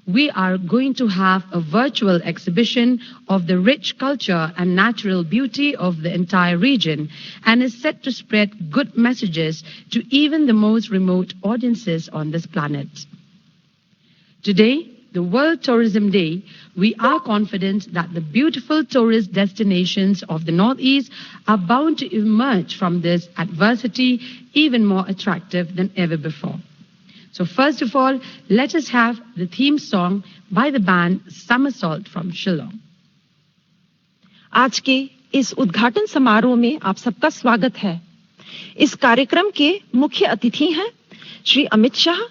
we are going to have a virtual exhibition of the rich culture and natural beauty of the entire region, and is set to spread good messages to even the most remote audiences on this planet. Today, the World Tourism Day, we are confident that the beautiful tourist destinations of the Northeast are bound to emerge from this adversity even more attractive than ever before. So first of all, let us have the theme song by the band Somersault from Shillong. आज के इस उद्घाटन समारोह में आप सबका स्वागत है। इस कार्यक्रम के मुख्य अतिथि हैं श्री अमित शाह,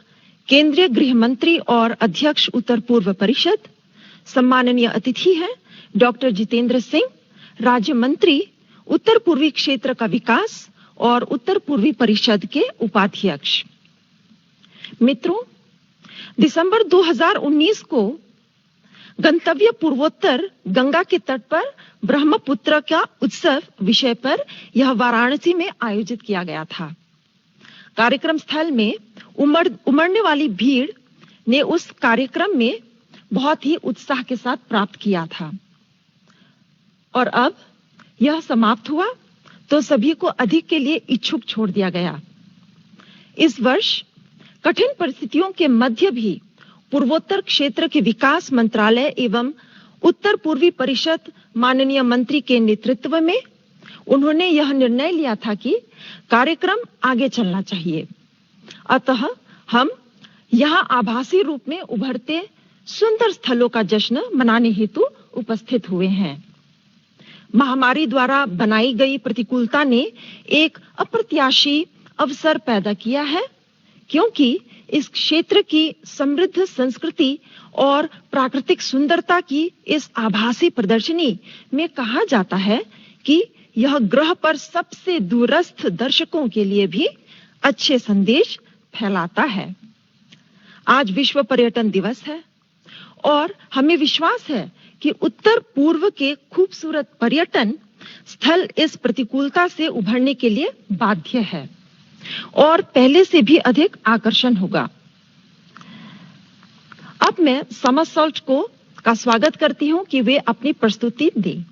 केंद्रीय गृह मंत्री और अध्यक्ष उत्तर पूर्व परिषद। सम्माननीय अतिथि हैं डॉक्टर जितेंद्र सिंह, राज्य मंत्री उत्तर पूर्वी क्षेत्र का विकास और उत्तर पूर्वी परिषद के उपाध्यक्ष। मित्रों, दिसंबर 2019 को गंतव्य पूर्वोत्तर गंगा के तट पर ब्रह्मपुत्र का उत्सव विषय पर यह वाराणसी में आयोजित किया गया था। कार्यक्रम स्थल में उमड़ने वाली भीड़ ने उस कार्यक्रम में बहुत ही उत्साह के साथ प्राप्त किया था, और अब यह समाप्त हुआ तो सभी को अधिक के लिए इच्छुक छोड़ दिया गया। इस वर्ष कठिन परिस्थितियों के मध्य भी पूर्वोत्तर क्षेत्र के विकास मंत्रालय एवं उत्तर पूर्वी परिषद माननीय मंत्री के नेतृत्व में उन्होंने यह निर्णय लिया था कि कार्यक्रम आगे चलना चाहिए। अतः हम यहाँ आभासी रूप में उभरते सुंदर स्थलों का जश्न मनाने हेतु उपस्थित हुए हैं। महामारी द्वारा बनाई गई प्रतिकूलता ने एक अप्रत्याशी अवसर पैदा किया है, क्योंकि इस क्षेत्र की समृद्ध संस्कृति और प्राकृतिक सुंदरता की इस आभासी प्रदर्शनी में कहा जाता है कि यह ग्रह पर सबसे दूरस्थ दर्शकों के लिए भी अच्छे संदेश फैलाता है। आज विश्व पर्यटन दिवस है और हमें विश्वास है कि उत्तर पूर्व के खूबसूरत पर्यटन स्थल इस प्रतिकूलता से उभरने के लिए बाध्य है और पहले से भी अधिक आकर्षण होगा। अब मैं समरसॉल्ट का स्वागत करती हूं कि वे अपनी प्रस्तुति दें।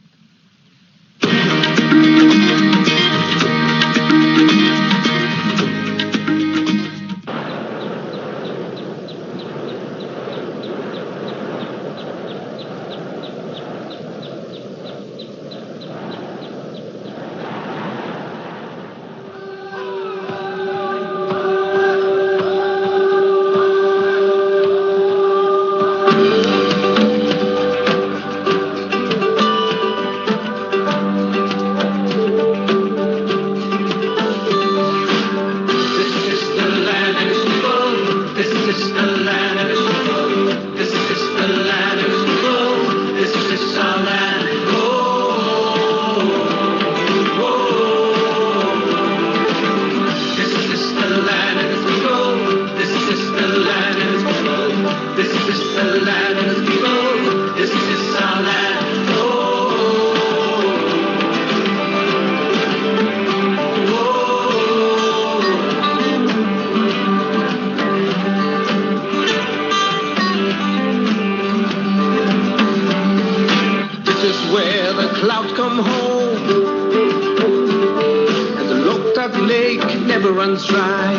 runs dry.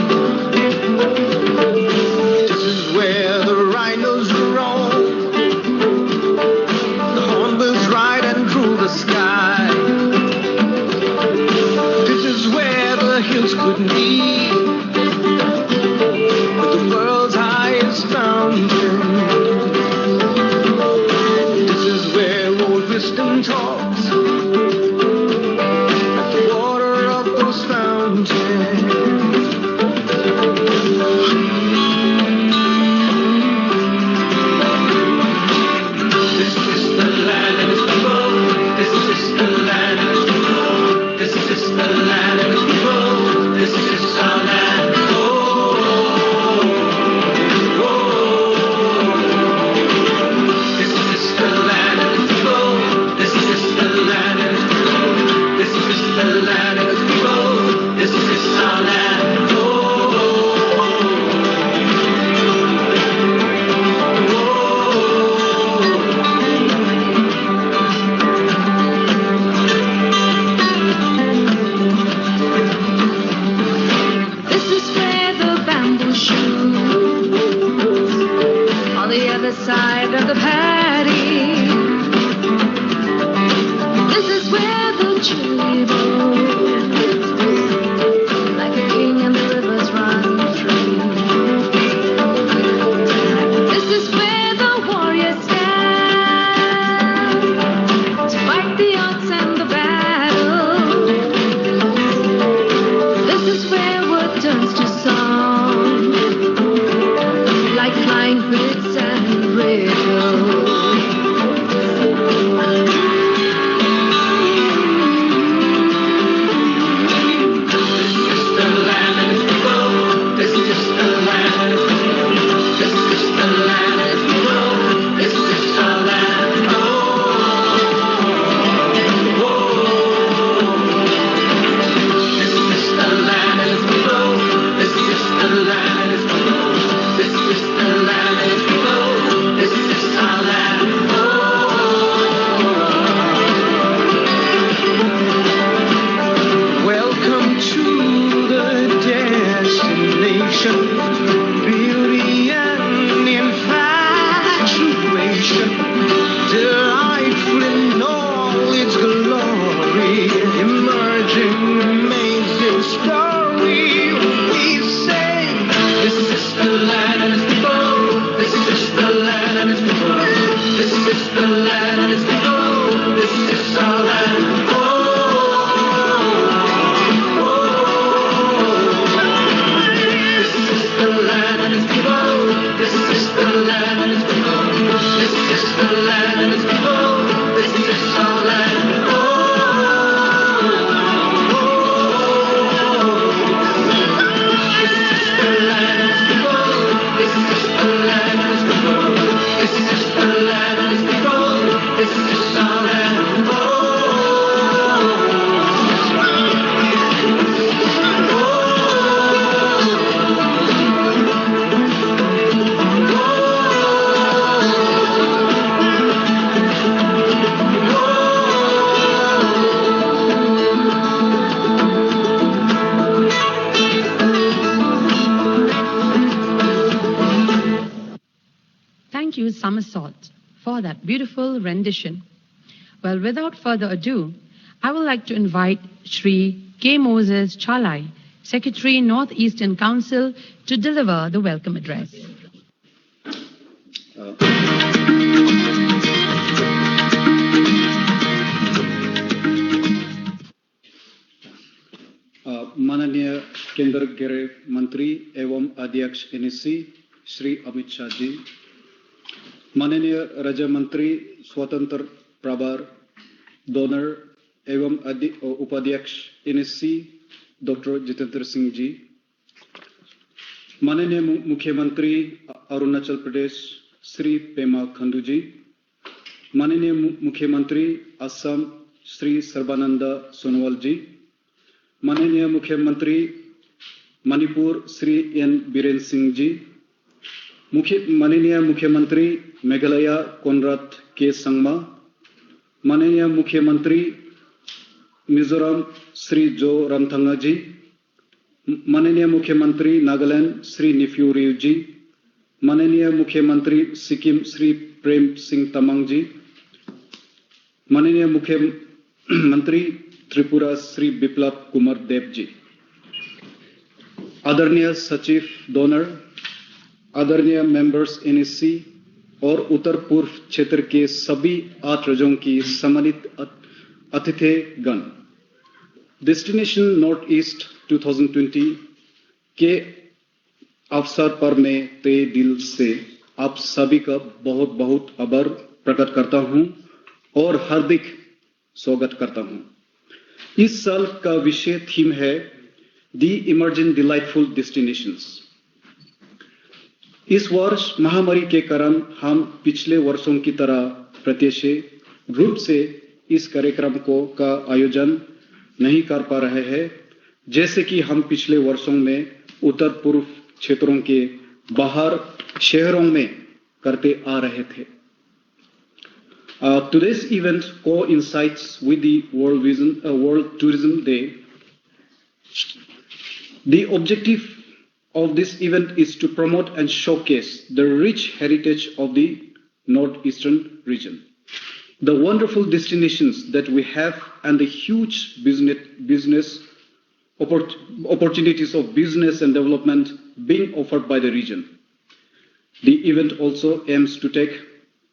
This is where the rhinos roam. The hornbills ride and rule the sky. This is where the hills could meet with the world's highest fountain. This is where old wisdom talks at the water of those fountains. side of the paddy. This is where the chili blows, like a king and the rivers run free. This is where the warriors stand to fight the odds and the battle. This is where word turns to song, like flying birds and riddles. Beauty and infatuation, delightful in all its glory, emerging amazing story. We say, this is the land and its people. This is the land and its people. This is the land and its people. This is our land. Thank you, Somersault, for that beautiful rendition. Well, without further ado, I would like to invite Shri K. Moses Chalai, Secretary, Northeastern Council, to deliver the welcome address. माननीय केंद्र गृह मंत्री एवं अध्यक्ष NSC Shri Amit Shah ji, माननीय राज्य मंत्री स्वतंत्र प्रभार डोनर एवं उपाध्यक्ष एनएससी डॉक्टर जितेंद्र सिंह जी, माननीय मुख्यमंत्री अरुणाचल प्रदेश श्री पेमा खंडू जी, माननीय मुख्यमंत्री असम श्री सर्बानंद सोनोवाल जी, माननीय मुख्यमंत्री मणिपुर श्री एन बीरेन सिंह जी, माननीय मुख्यमंत्री मेघालय कोनराड के संगमा, माननीय मुख्यमंत्री मिजोरम श्री जो रामथंगा जी, माननीय मुख्यमंत्री नागालैंड श्री निफ्यू रियो जी, माननीय मुख्यमंत्री सिक्किम श्री प्रेम सिंह तमांग जी, माननीय मुख्यमंत्री त्रिपुरा श्री बिप्लब कुमार देव जी, आदरणीय सचिव डोनर, आदरणीय मेंबर्स एनएससी और उत्तर पूर्व क्षेत्र के सभी 8 राज्यों की सम्मानित अतिथिगण, डेस्टिनेशन नॉर्थ ईस्ट 2020 के अवसर पर मैं तहे दिल से आप सभी का बहुत बहुत आभार प्रकट करता हूं और हार्दिक स्वागत करता हूं। इस साल का विषय थीम है दी इमर्जिंग डिलाइटफुल डेस्टिनेशंस। इस वर्ष महामारी के कारण हम पिछले वर्षों की तरह प्रत्यक्ष रूप से इस कार्यक्रम का आयोजन नहीं कर पा रहे हैं, जैसे कि हम पिछले वर्षों में उत्तर पूर्व क्षेत्रों के बाहर शहरों में करते आ रहे थे। Today's event coincides with the World Tourism Day. The objective of this event is to promote and showcase the rich heritage of the northeastern region, the wonderful destinations that we have, and the huge business opportunities of business and development being offered by the region. The event also aims to take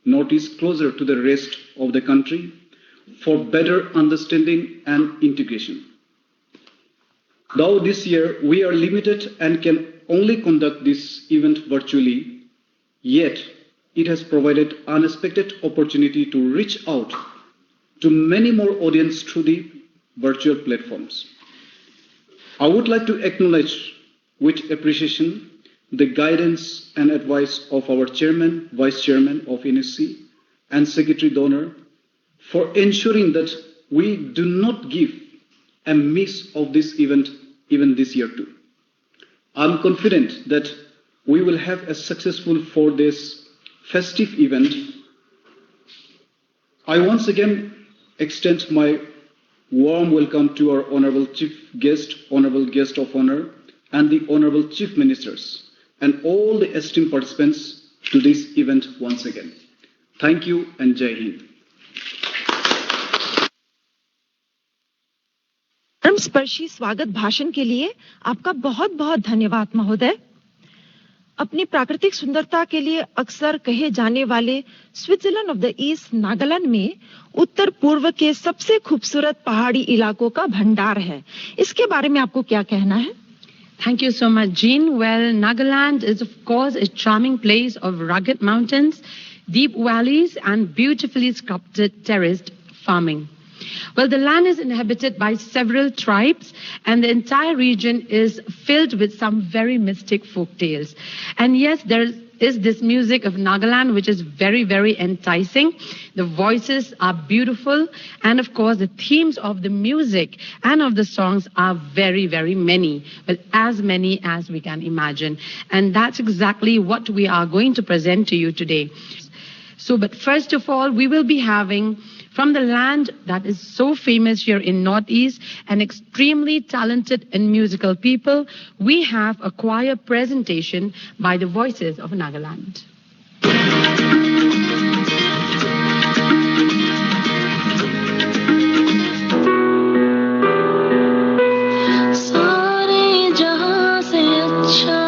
Northeast closer to the rest of the country for better understanding and integration. Though this year we are limited and can only conduct this event virtually, yet it has provided unexpected opportunity to reach out to many more audience through the virtual platforms. I would like to acknowledge with appreciation the guidance and advice of our Chairman, Vice Chairman of NSC, and Secretary Donor for ensuring that we do not give a miss of this event even this year too. I'm confident that we will have a successful 4 days festive event. I once again extend my warm welcome to our Honorable Chief Guest, Honorable Guest of Honor, and the Honorable Chief Ministers, and all the esteemed participants to this event once again. Thank you and Jai Hind. स्पर्शी स्वागत भाषण के लिए आपका बहुत बहुत धन्यवाद महोदय। अपनी प्राकृतिक सुंदरता के लिए अक्सर कहे जाने वाले Switzerland of the east Nagaland में उत्तर पूर्व के सबसे खूबसूरत पहाड़ी इलाकों का भंडार है। इसके बारे में आपको क्या कहना है? Thank you so much, Jean. Well, Nagaland is, of course, a charming place of rugged mountains, deep valleys, and beautifully sculpted terraced farming. Well, the land is inhabited by several tribes, and the entire region is filled with some very mystic folk tales. And yes, there is this music of Nagaland, which is very, very enticing. The voices are beautiful, and of course, the themes of the music and of the songs are very, very many, well, as many as we can imagine. And that's exactly what we are going to present to you today. So, but first of all, we will be having from the land that is so famous here in Northeast and extremely talented and musical people, we have a choir presentation by the Voices of Nagaland. हमारा सारे जहां से अच्छा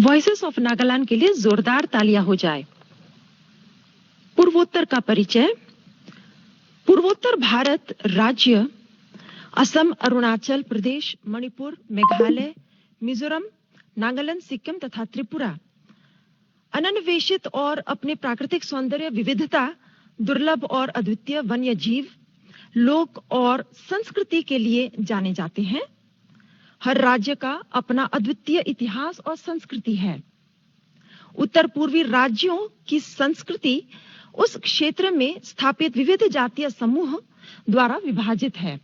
voices of Nagaland के लिए जोरदार तालियां हो जाए। पूर्वोत्तर का परिचय। पूर्वोत्तर भारत राज्य असम, अरुणाचल प्रदेश, मणिपुर, मेघालय, मिजोरम, नागालैंड, सिक्किम तथा त्रिपुरा अनन्वेषित और अपने प्राकृतिक सौंदर्य, विविधता, दुर्लभ और अद्वितीय वन्य जीव, लोक और संस्कृति के लिए जाने जाते हैं। हर राज्य का अपना अद्वितीय इतिहास और संस्कृति है। उत्तर पूर्वी राज्यों की संस्कृति उस क्षेत्र में स्थापित विविध जातीय समूह द्वारा विभाजित है।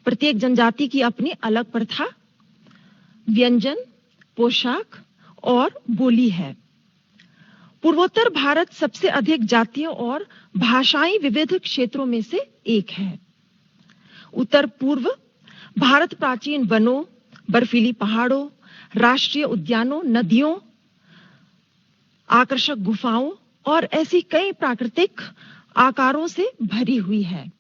प्रत्येक जनजाति की अपनी अलग प्रथा, व्यंजन, पोशाक और बोली है। पूर्वोत्तर भारत सबसे अधिक जातीय और भाषाई विविध क्षेत्रों में से एक है। उत्तर पूर्व भारत प्राचीन वनों, बर्फीली पहाड़ों, राष्ट्रीय उद्यानों, नदियों, आकर्षक गुफाओं और ऐसी कई प्राकृतिक आकारों से भरी हुई है।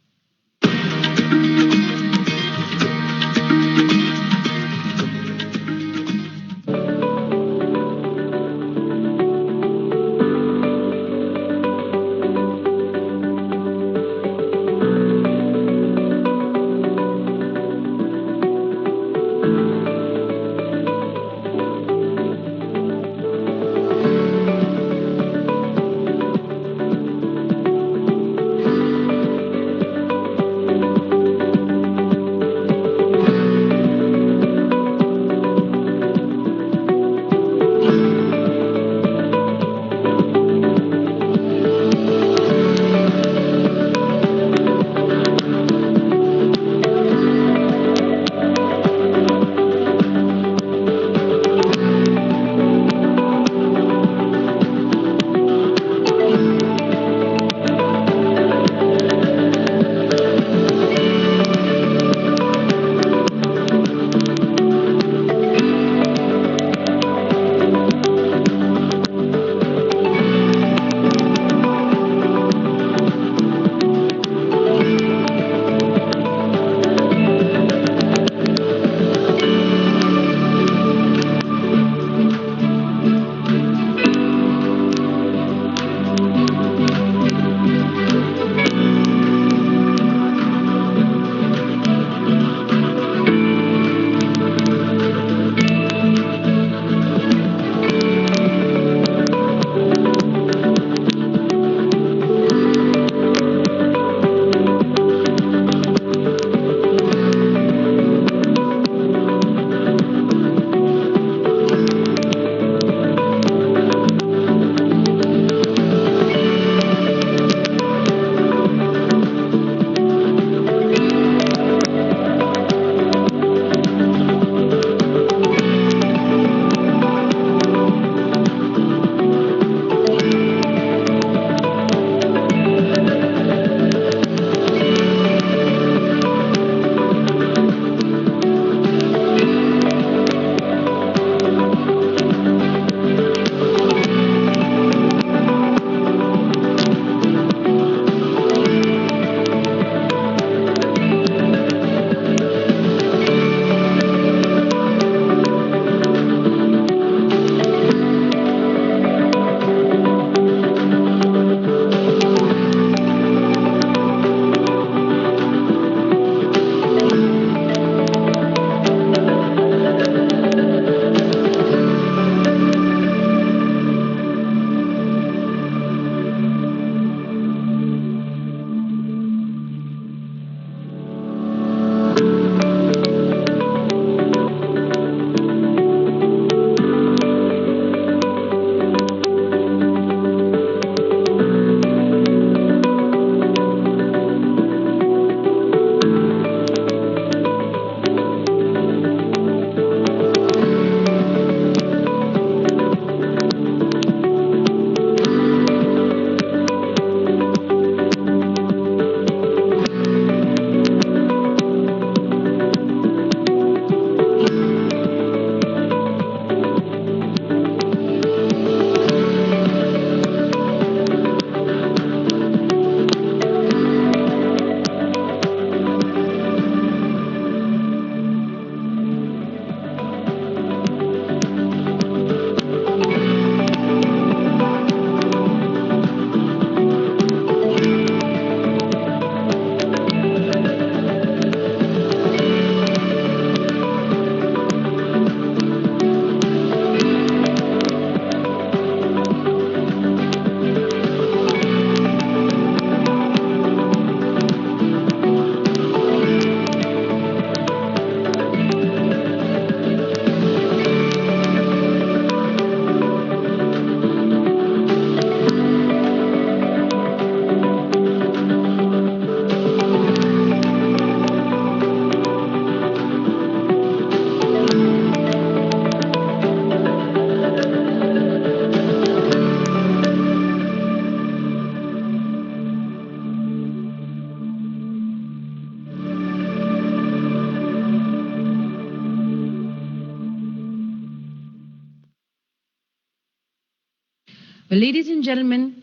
Well, ladies and gentlemen,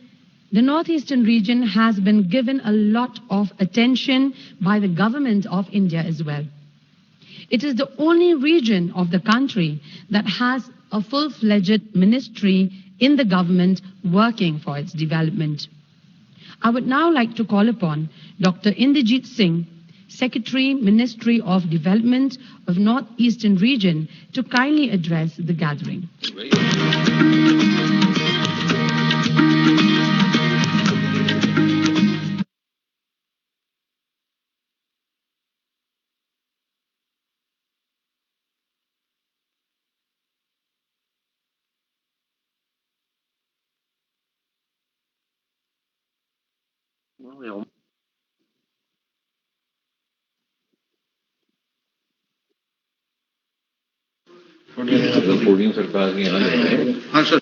the northeastern region has been given a lot of attention by the government of India as well. It is the only region of the country that has a full-fledged ministry in the government working for its development. I would now like to call upon Dr. Inderjeet Singh, Secretary, Ministry of Development of Northeastern Region, to kindly address the gathering. Podium सरकार के यहाँ हाँ sir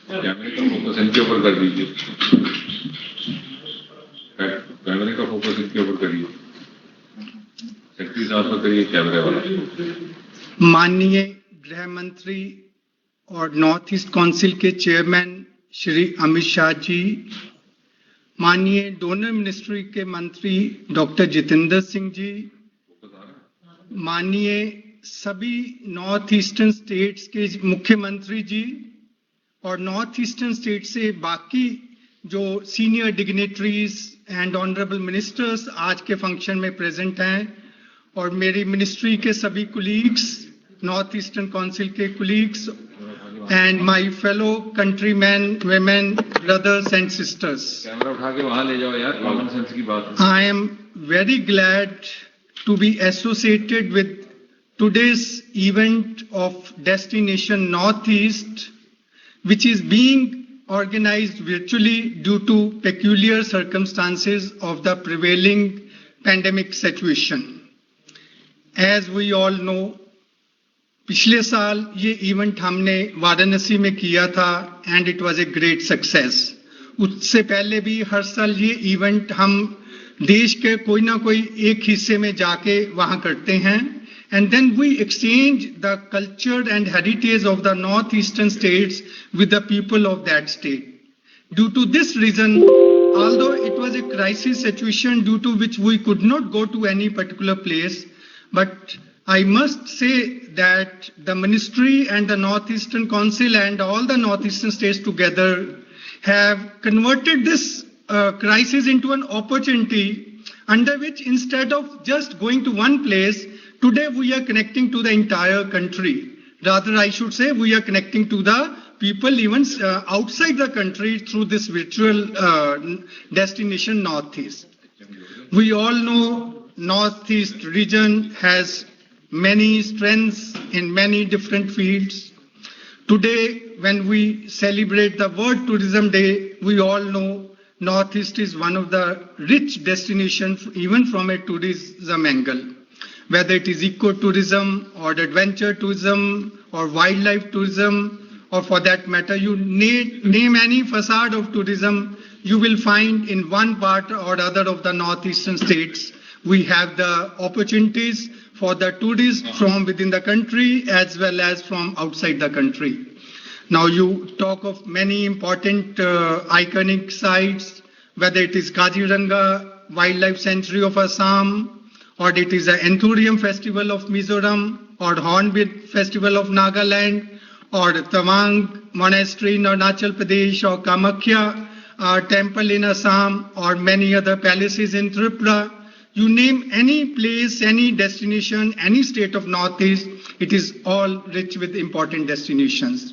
कैमरे का focus इनके ऊपर कर दीजिए कैमरे का फोकस इनके ऊपर करिए सेक्रेटरी साहब पर करिए कैमरे वाला माननीय गृह मंत्री और नॉर्थ ईस्ट काउंसिल के चेयरमैन श्री अमित शाह जी, माननीय डोनर मिनिस्ट्री के मंत्री डॉक्टर जितेंद्र सिंह जी, माननीय सभी नॉर्थ ईस्टर्न स्टेट्स के मुख्यमंत्री जी और नॉर्थ ईस्टर्न स्टेट से बाकी जो senior dignitaries and honourable ministers आज के फंक्शन में प्रेजेंट हैं, और मेरी मिनिस्ट्री के सभी कुलीग्स, नॉर्थ ईस्टर्न काउंसिल के colleagues and my fellow countryman, women, brothers and sisters. Camera उठा के वहां ले जाओ यार, कॉमन सेंस की बात है. I am very glad to be associated with today's event of Destination Northeast, which is being organized virtually due to peculiar circumstances of the prevailing pandemic situation. As we all know, पिछले साल ये event हमने वाराणसी में किया था and it was a great success. उससे पहले भी हर साल ये इवेंट हम देश के कोई ना कोई एक हिस्से में जाके वहां करते हैं, and then we exchange the culture and heritage of the northeastern states with the people of that state. Due to this reason, although it was a crisis situation due to which we could not go to any particular place, but I must say that the ministry and the Northeastern Council and all the Northeastern states together have converted this crisis into an opportunity under which, instead of just going to one place, today we are connecting to the entire country. Rather, I should say we are connecting to the people even outside the country through this virtual destination Northeast. We all know Northeast region has many strengths in many different fields. Today, when we celebrate the World Tourism Day, we all know Northeast is one of the rich destinations, even from a tourism angle. Whether it is eco-tourism or adventure tourism or wildlife tourism, or for that matter, you name any facade of tourism, you will find in one part or other of the northeastern states, we have the opportunities for the tourists from within the country as well as from outside the country. Now you talk of many important iconic sites, whether it is Kaziranga Wildlife Sanctuary of Assam, or it is the Anthurium Festival of Mizoram, or Hornbill Festival of Nagaland, or Tawang Monastery in Arunachal Pradesh, or Kamakhya Temple in Assam, or many other palaces in Tripura. You name any place, any destination, any state of Northeast, it is all rich with important destinations.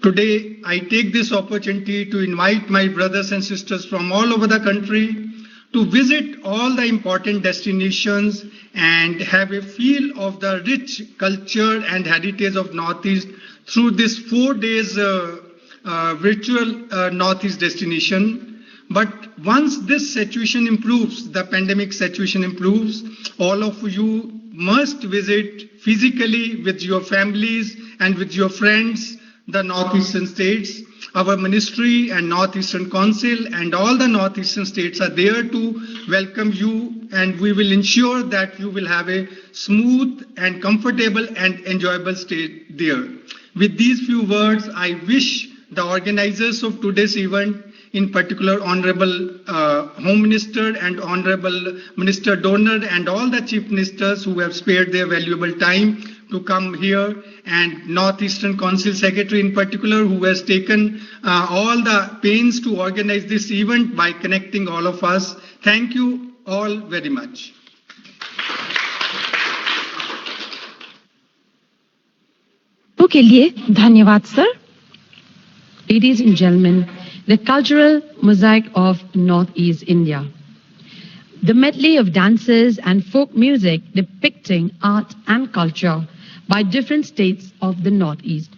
Today, I take this opportunity to invite my brothers and sisters from all over the country to visit all the important destinations and have a feel of the rich culture and heritage of Northeast through this 4 days virtual Northeast destination. But once this situation improves, the pandemic situation improves, all of you must visit physically with your families and with your friends the Northeastern states. Our ministry and Northeastern Council and all the Northeastern states are there to welcome you, and we will ensure that you will have a smooth and comfortable and enjoyable stay there. With these few words, I wish the organizers of today's event, in particular Honorable Home Minister and Honorable Minister Donor and all the Chief Ministers who have spared their valuable time to come here, and Northeastern Council Secretary in particular, who has taken all the pains to organize this event by connecting all of us. Thank you all very much. के लिए धन्यवाद sir. Ladies and gentlemen, the cultural mosaic of Northeast India. The medley of dances and folk music depicting art and culture by different states of the Northeast.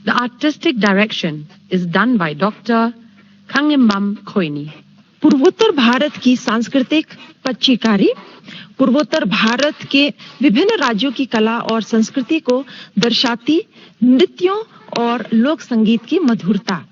The artistic direction is done by Dr. Kangembam Khoini. पूर्वोत्तर भारत की सांस्कृतिक पच्चीकारी पूर्वोत्तर भारत के विभिन्न राज्यों की कला और संस्कृति को दर्शाती नृत्यों और लोक संगीत की मधुरता।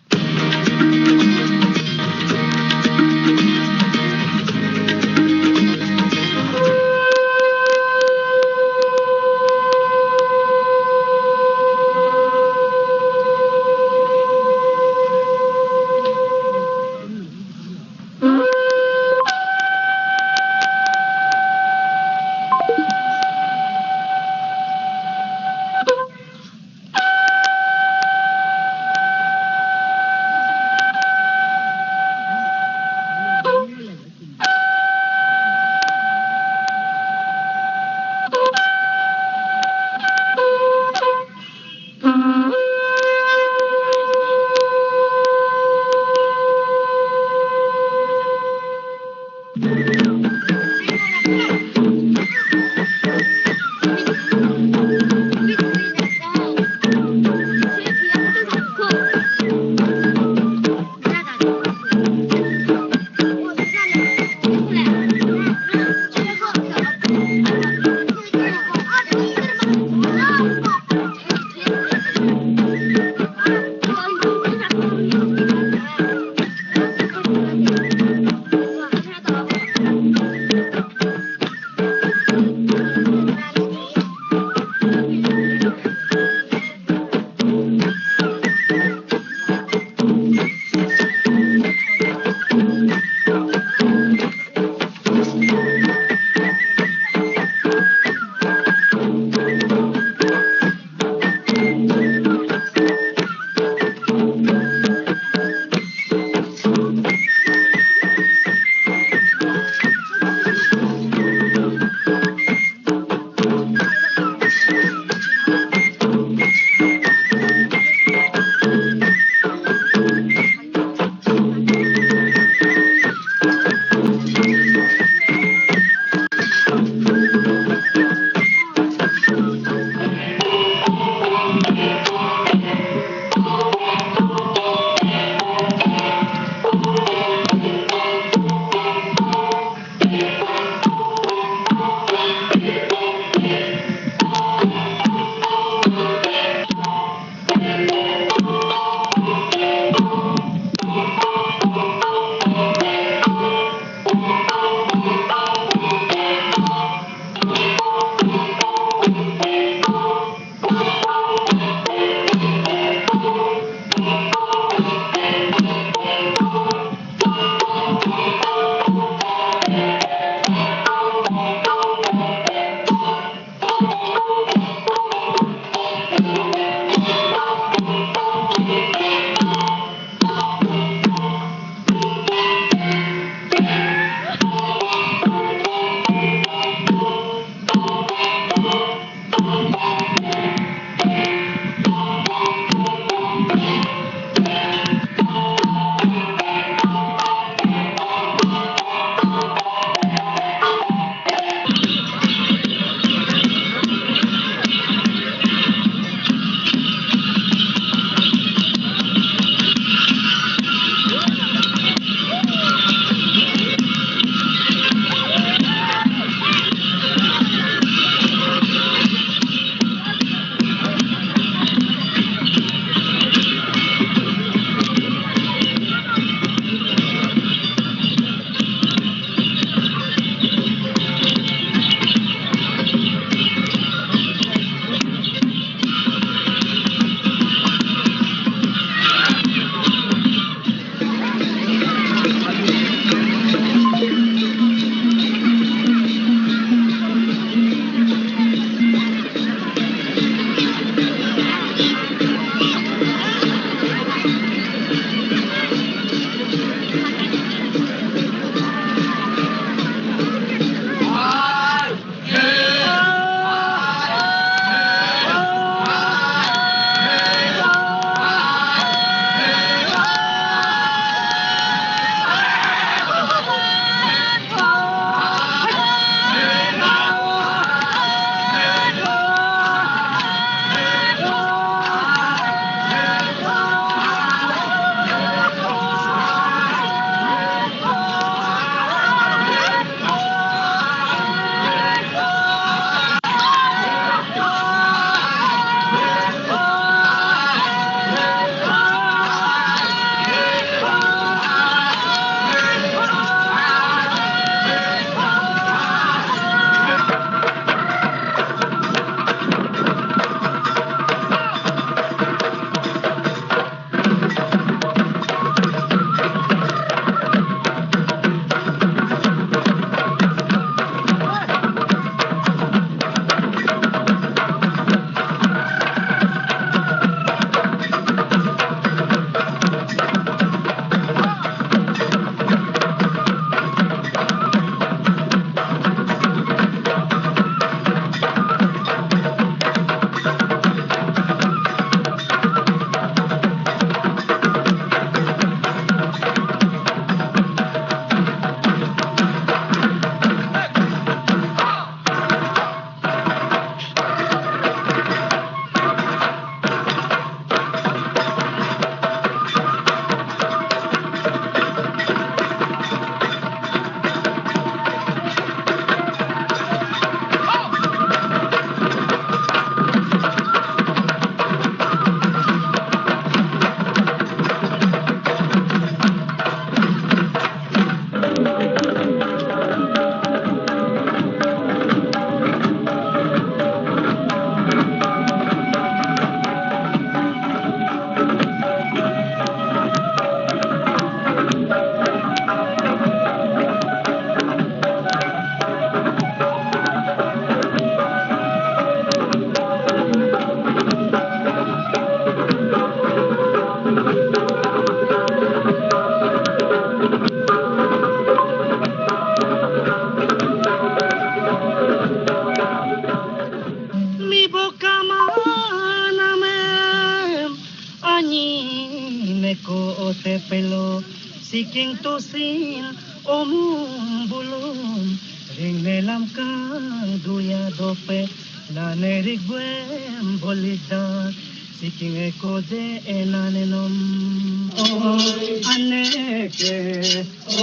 seeking to sin om bulum ring nelam kang duya dope na nerigwem bolida seeking echo de enanenom oi aneke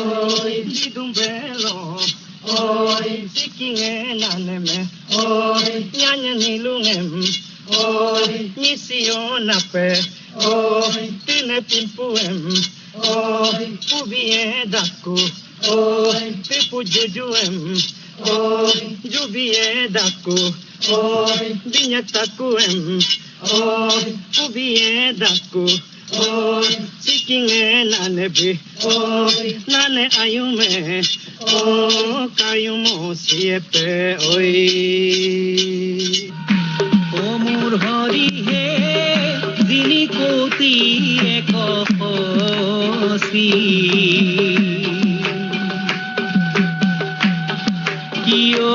oi didumbelo oi seeking enaneme oi nyanya nilungem oi misionape oi tine pimpuem oi pubie daku oi pipu jejuem oi jubie daku oi dinyatakuem oi pubie daku oi seeking enanebi oi nane ayume oi kayumo siepe oi omur hari he dini koti ekosi kiyo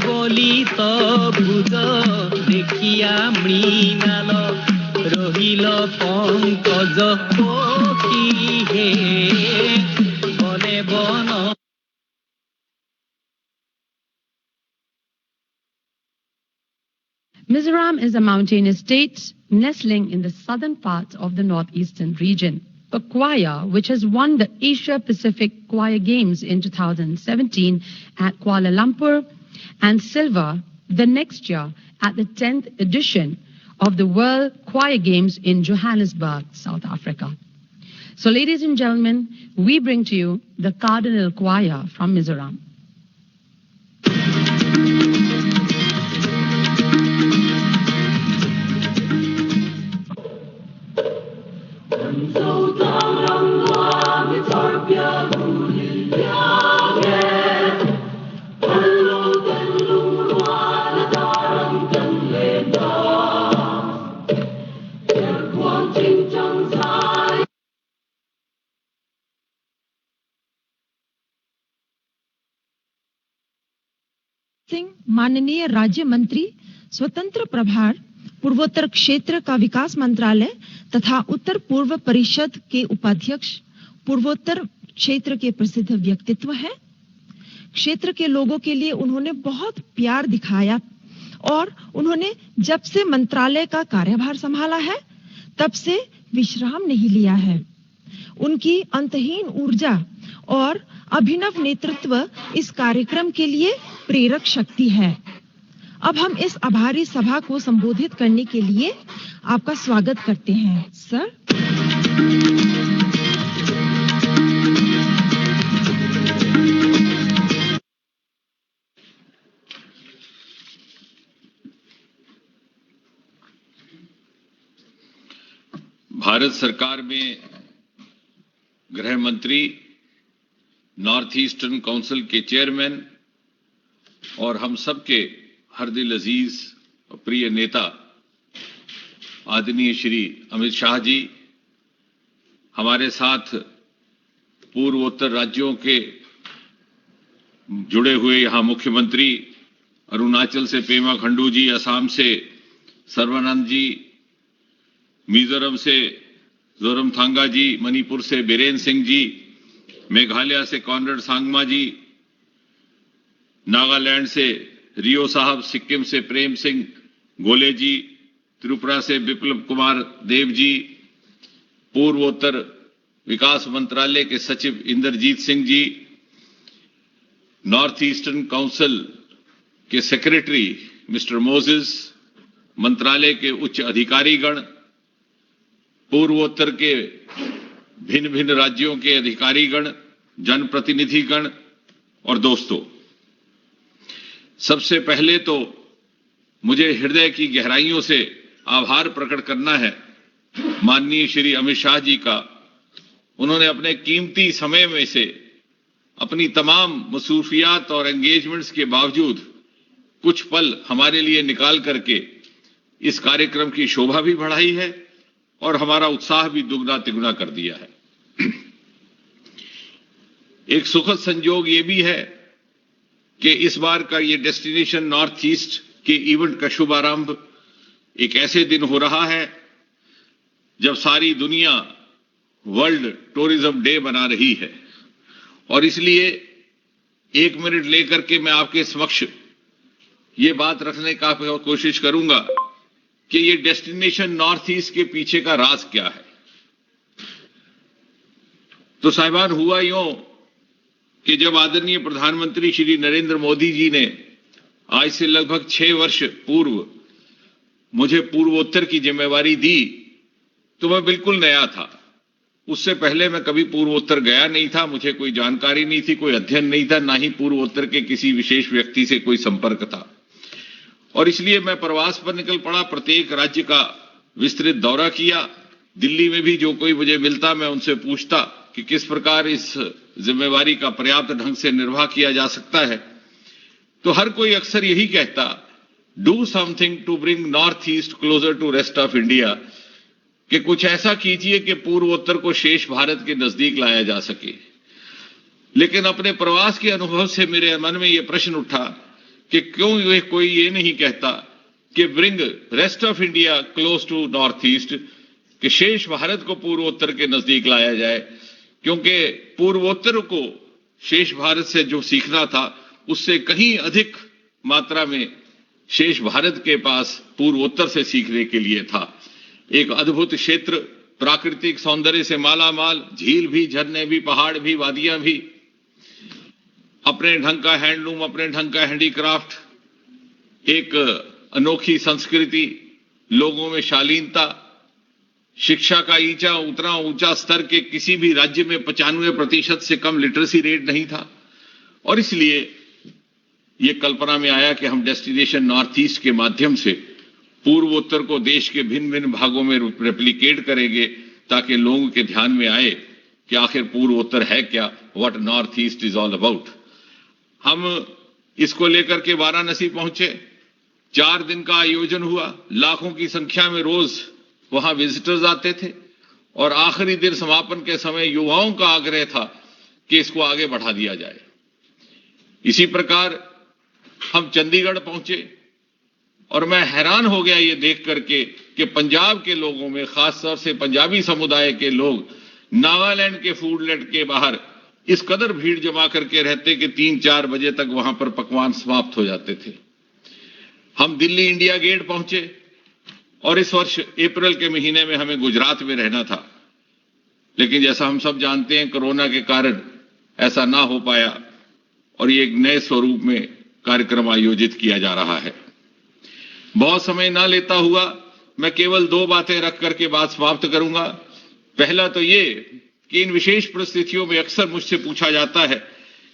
bolito budo dekhia mrinalo rohilo pankaj ki he bone bono. Mizoram is a mountainous state nestling in the southern part of the northeastern region. A choir which has won the Asia Pacific Choir Games in 2017 at Kuala Lumpur and silver the next year at the 10th edition of the World Choir Games in Johannesburg, South Africa. So ladies and gentlemen, we bring to you the Cardinal Choir from Mizoram. Singh माननीय राज्य मंत्री स्वतंत्र प्रभार पूर्वोत्तर क्षेत्र का विकास मंत्रालय तथा उत्तर पूर्व परिषद के उपाध्यक्ष पूर्वोत्तर क्षेत्र के प्रसिद्ध व्यक्तित्व हैं। क्षेत्र के लोगों के लिए उन्होंने बहुत प्यार दिखाया और उन्होंने जब से मंत्रालय का कार्यभार संभाला है तब से विश्राम नहीं लिया है। उनकी अंतहीन ऊर्जा और अभिनव नेतृत्व इस कार्यक्रम के लिए प्रेरक शक्ति है। अब हम इस आभारी सभा को संबोधित करने के लिए आपका स्वागत करते हैं। सर। भारत सरकार में गृह मंत्री, नॉर्थ ईस्टर्न काउंसिल के चेयरमैन और हम सबके हर दिल अजीज और प्रिय नेता आदरणीय श्री अमित शाह जी, हमारे साथ पूर्वोत्तर राज्यों के जुड़े हुए यहाँ मुख्यमंत्री, अरुणाचल से पेमा खंडू जी, असम से सर्बानंद जी, मिजोरम से जोरमथांगा जी, मणिपुर से बीरेन सिंह जी, मेघालय से कॉनरेड सांगमा जी, नागालैंड से रियो साहब, सिक्किम से प्रेम सिंह गोले जी, त्रिपुरा से विप्लव कुमार देव जी, पूर्वोत्तर विकास मंत्रालय के सचिव Indrajit Singh ji, north eastern council के सेक्रेटरी मिस्टर मोजेस, मंत्रालय के उच्च अधिकारीगण, पूर्वोत्तर के भिन्न भिन्न राज्यों के अधिकारीगण, जनप्रतिनिधिगण और दोस्तों, सबसे पहले तो मुझे हृदय की गहराइयों से आभार प्रकट करना है माननीय श्री अमित शाह जी का। उन्होंने अपने कीमती समय में से अपनी तमाम मसरूफियात और एंगेजमेंट्स के बावजूद कुछ पल हमारे लिए निकाल करके इस कार्यक्रम की शोभा भी बढ़ाई है और हमारा उत्साह भी दुगना तिगुना कर दिया है। एक सुखद संयोग ये भी है कि इस बार का ये डेस्टिनेशन नॉर्थ ईस्ट के इवेंट का शुभारंभ एक ऐसे दिन हो रहा है जब सारी दुनिया वर्ल्ड टूरिज्म डे बना रही है। और इसलिए 1 मिनट लेकर के मैं आपके समक्ष ये बात रखने का कोशिश करूंगा कि ये डेस्टिनेशन नॉर्थ ईस्ट के पीछे का राज क्या है। तो साहिबान, हुआ यूं कि जब आदरणीय प्रधानमंत्री श्री नरेंद्र मोदी जी ने आज से लगभग 6 वर्ष पूर्व मुझे पूर्वोत्तर की जिम्मेवारी दी, तो मैं बिल्कुल नया था। उससे पहले मैं कभी पूर्वोत्तर गया नहीं था, मुझे कोई जानकारी नहीं थी, कोई अध्ययन नहीं था, ना ही पूर्वोत्तर के किसी विशेष व्यक्ति से कोई संपर्क था। और इसलिए मैं प्रवास पर निकल पड़ा, प्रत्येक राज्य का विस्तृत दौरा किया। दिल्ली में भी जो कोई मुझे मिलता मैं उनसे पूछता कि किस प्रकार इस जिम्मेवारी का पर्याप्त ढंग से निर्वाह किया जा सकता है। तो हर कोई अक्सर यही कहता, do something to bring North East closer to rest of India, कि कुछ ऐसा कीजिए कि पूर्वोत्तर को शेष भारत के नजदीक लाया जा सके। लेकिन अपने प्रवास के अनुभव से मेरे मन में यह प्रश्न उठा कि क्यों कोई ये नहीं कहता कि bring rest of India close to North East, कि शेष भारत को पूर्वोत्तर के नजदीक लाया जाए। क्योंकि पूर्वोत्तर को शेष भारत से जो सीखना था उससे कहीं अधिक मात्रा में शेष भारत के पास पूर्वोत्तर से सीखने के लिए था। एक अद्भुत क्षेत्र, प्राकृतिक सौंदर्य से मालामाल, झील भी, झरने भी, पहाड़ भी, वादियां भी, अपने ढंग का हैंडलूम, अपने ढंग का हैंडीक्राफ्ट, एक अनोखी संस्कृति, लोगों में शालीनता, शिक्षा का उतना ऊंचा स्तर के किसी भी राज्य में 95% से कम लिटरेसी रेट नहीं था। और इसलिए यह कल्पना में आया कि हम डेस्टिनेशन नॉर्थ ईस्ट के माध्यम से पूर्वोत्तर को देश के भिन्न भिन्न भागों में रेप्लिकेट करेंगे, ताकि लोगों के ध्यान में आए कि आखिर पूर्वोत्तर है क्या, what north east is all about. हम इसको लेकर के वाराणसी पहुंचे, 4 दिन का आयोजन हुआ, लाखों की संख्या में रोज वहां विजिटर्स आते थे। और आखिरी दिन समापन के समय युवाओं का आग्रह था कि इसको आगे बढ़ा दिया जाए। इसी प्रकार हम चंडीगढ़ पहुंचे और मैं हैरान हो गया ये देख करके कि पंजाब के लोगों में, खासतौर से पंजाबी समुदाय के लोग नागालैंड के फूडलैंड के बाहर इस कदर भीड़ जमा करके रहते कि 3-4 बजे तक वहां पर पकवान समाप्त हो जाते थे। हम दिल्ली इंडिया गेट पहुंचे और इस वर्ष अप्रैल के महीने में हमें गुजरात में रहना था, लेकिन जैसा हम सब जानते हैं कोरोना के कारण ऐसा ना हो पाया और ये एक नए स्वरूप में कार्यक्रम आयोजित किया जा रहा है। बहुत समय ना लेता हुआ मैं केवल 2 बातें रख करके बात समाप्त करूंगा। पहला तो ये कि इन विशेष परिस्थितियों में अक्सर मुझसे पूछा जाता है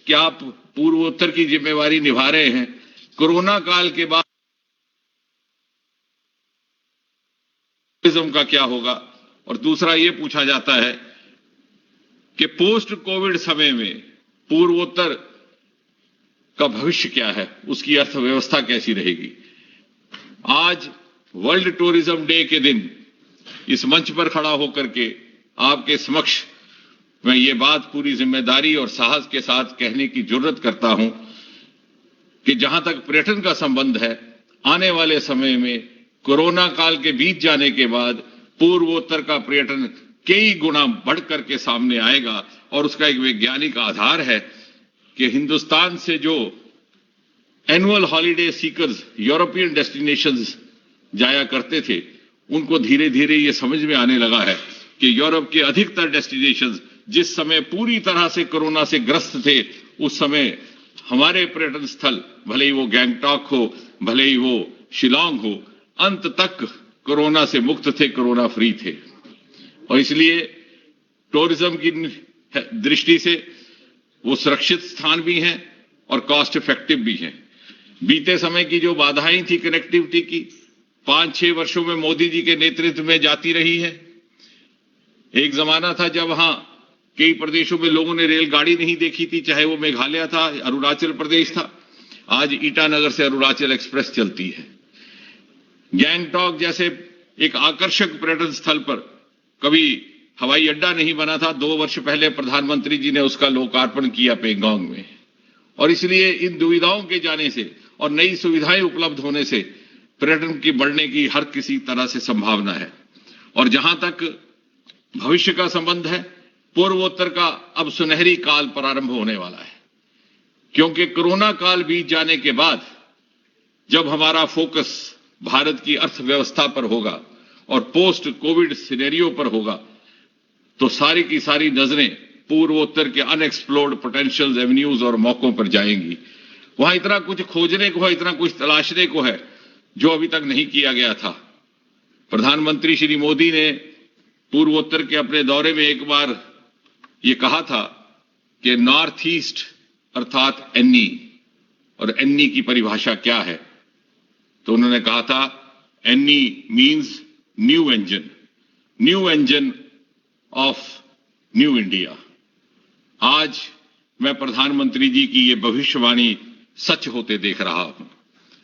कि आप पूर्वोत्तर की जिम्मेवारी निभा रहे हैं, कोरोना काल के बाद टूरिज्म का क्या होगा। और दूसरा ये पूछा जाता है कि पोस्ट कोविड समय में पूर्वोत्तर का भविष्य क्या है, उसकी अर्थव्यवस्था कैसी रहेगी। आज वर्ल्ड टूरिज्म डे के दिन इस मंच पर खड़ा होकर के आपके समक्ष मैं ये बात पूरी जिम्मेदारी और साहस के साथ कहने की जरूरत करता हूं कि जहां तक पर्यटन का संबंध है, आने वाले समय में कोरोना काल के बीत जाने के बाद पूर्वोत्तर का पर्यटन कई गुना बढ़ करके सामने आएगा। और उसका एक वैज्ञानिक आधार है कि हिंदुस्तान से जो annual holiday seekers European destinations जाया करते थे, उनको धीरे धीरे ये समझ में आने लगा है कि यूरोप के अधिकतर डेस्टिनेशंस जिस समय पूरी तरह से कोरोना से ग्रस्त थे, उस समय हमारे पर्यटन स्थल, भले ही वो गैंगटॉक हो, भले ही वो शिलांग हो, अंत तक कोरोना से मुक्त थे, कोरोना फ्री थे। और इसलिए टूरिज्म की दृष्टि से वो सुरक्षित स्थान भी हैं और कॉस्ट इफेक्टिव भी हैं। बीते समय की जो बाधाएं थी कनेक्टिविटी की, 5-6 वर्षों में मोदी जी के नेतृत्व में जाती रही है। एक जमाना था जब वहां कई प्रदेशों में लोगों ने रेलगाड़ी नहीं देखी थी, चाहे वो मेघालय था, अरुणाचल प्रदेश था। आज ईटानगर से अरुणाचल एक्सप्रेस चलती है। गैंगटॉक जैसे एक आकर्षक पर्यटन स्थल पर कभी हवाई अड्डा नहीं बना था। 2 वर्ष पहले प्रधानमंत्री जी ने उसका लोकार्पण किया पेंगोंग में। और इसलिए इन दुविधाओं के जाने से और नई सुविधाएं उपलब्ध होने से पर्यटन की बढ़ने की हर किसी तरह से संभावना है। और जहां तक भविष्य का संबंध है। पूर्वोत्तर का अब सुनहरी काल प्रारंभ होने वाला है, क्योंकि कोरोना काल बीत जाने के बाद जब हमारा फोकस भारत की अर्थव्यवस्था पर होगा और पोस्ट कोविड सिनेरियो पर होगा, तो सारी की सारी नजरें पूर्वोत्तर के अनएक्सप्लोर्ड पोटेंशियल एवेन्यूज और मौकों पर जाएंगी। वहां इतना कुछ खोजने को है, इतना कुछ तलाशने को है जो अभी तक नहीं किया गया था। प्रधानमंत्री श्री मोदी ने पूर्वोत्तर के अपने दौरे में एक बार ये कहा था कि नॉर्थ ईस्ट अर्थात एनई, और एनई की परिभाषा क्या है, तो उन्होंने कहा था NE means new engine of new India. आज मैं प्रधानमंत्री जी की ये भविष्यवाणी सच होते देख रहा हूं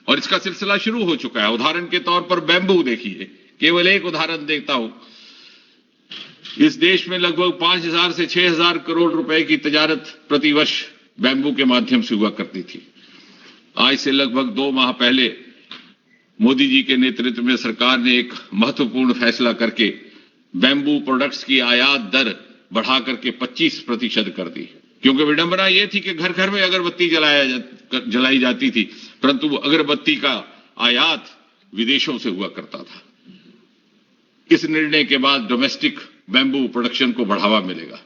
और इसका सिलसिला शुरू हो चुका है। उदाहरण के तौर पर बैम्बू देखिए, केवल एक उदाहरण देता हूं। इस देश में लगभग 5,000 से 6,000 करोड़ रुपए की तजारत प्रतिवर्ष बैम्बू के माध्यम से हुआ करती थी। आज से लगभग 2 माह पहले मोदी जी के नेतृत्व में सरकार ने एक महत्वपूर्ण फैसला करके बैम्बू प्रोडक्ट्स की आयात दर बढ़ा करके 25% कर दी, क्योंकि विडंबना यह थी कि घर घर में अगरबत्ती जलाई जाती थी, परंतु अगरबत्ती का आयात विदेशों से हुआ करता था। इस निर्णय के बाद डोमेस्टिक बैम्बू प्रोडक्शन को बढ़ावा मिलेगा।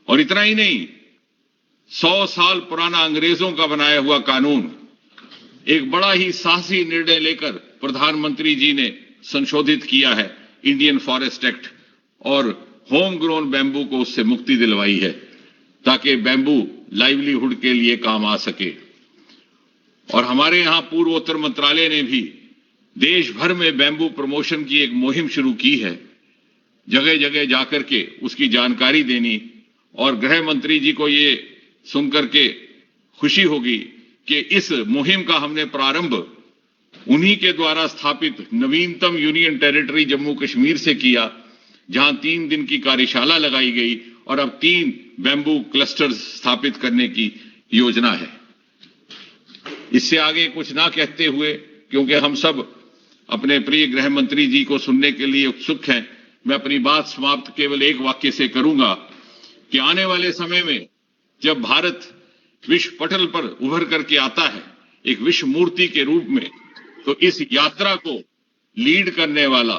और इतना ही नहीं, 100 साल पुराना अंग्रेजों का बनाया हुआ कानून एक बड़ा ही साहसी निर्णय लेकर प्रधानमंत्री जी ने संशोधित किया है, इंडियन फॉरेस्ट एक्ट, और होम ग्रोन बैम्बू को उससे मुक्ति दिलवाई है ताकि बैम्बू लाइवलीहुड के लिए काम आ सके। और हमारे यहां पूर्वोत्तर मंत्रालय ने भी देश भर में बैम्बू प्रमोशन की एक मुहिम शुरू की है, जगह जगह जाकर के उसकी जानकारी देनी। और गृह मंत्री जी को ये सुनकर के खुशी होगी कि इस मुहिम का हमने प्रारंभ उन्हीं के द्वारा स्थापित नवीनतम यूनियन टेरिटरी जम्मू कश्मीर से किया, जहां 3 दिन की कार्यशाला लगाई गई और अब 3 बैम्बू क्लस्टर्स स्थापित करने की योजना है। इससे आगे कुछ ना कहते हुए, क्योंकि हम सब अपने प्रिय गृह मंत्री जी को सुनने के लिए उत्सुक हैं, मैं अपनी बात समाप्त केवल एक वाक्य से करूंगा कि आने वाले समय में जब भारत विश्व पटल पर उभर करके आता है एक विश्व मूर्ति के रूप में, तो इस यात्रा को लीड करने वाला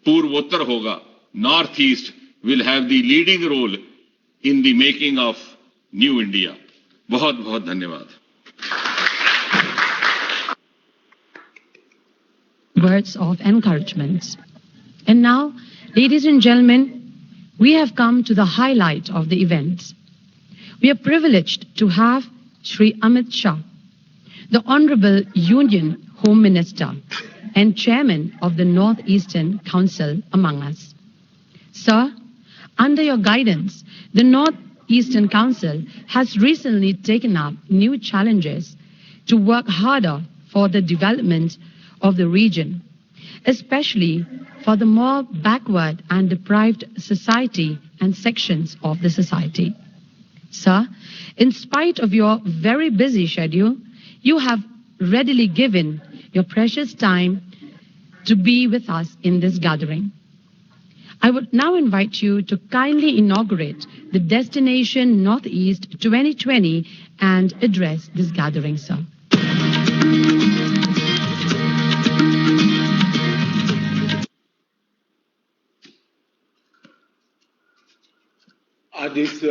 पूर्वोत्तर होगा। North East will have the leading role in the making of new India. बहुत बहुत धन्यवाद। Words of encouragement. And now, ladies and gentlemen, we have come to the highlight of the event. We are privileged to have Shri Amit Shah, the Honorable Union Home Minister and Chairman of the North-Eastern Council among us. Sir, under your guidance, the North-Eastern Council has recently taken up new challenges to work harder for the development of the region, especially for the more backward and deprived society and sections of the society. Sir, in spite of your very busy schedule, you have readily given your precious time to be with us in this gathering. I would now invite you to kindly inaugurate the Destination Northeast 2020 and address this gathering, sir. आज इस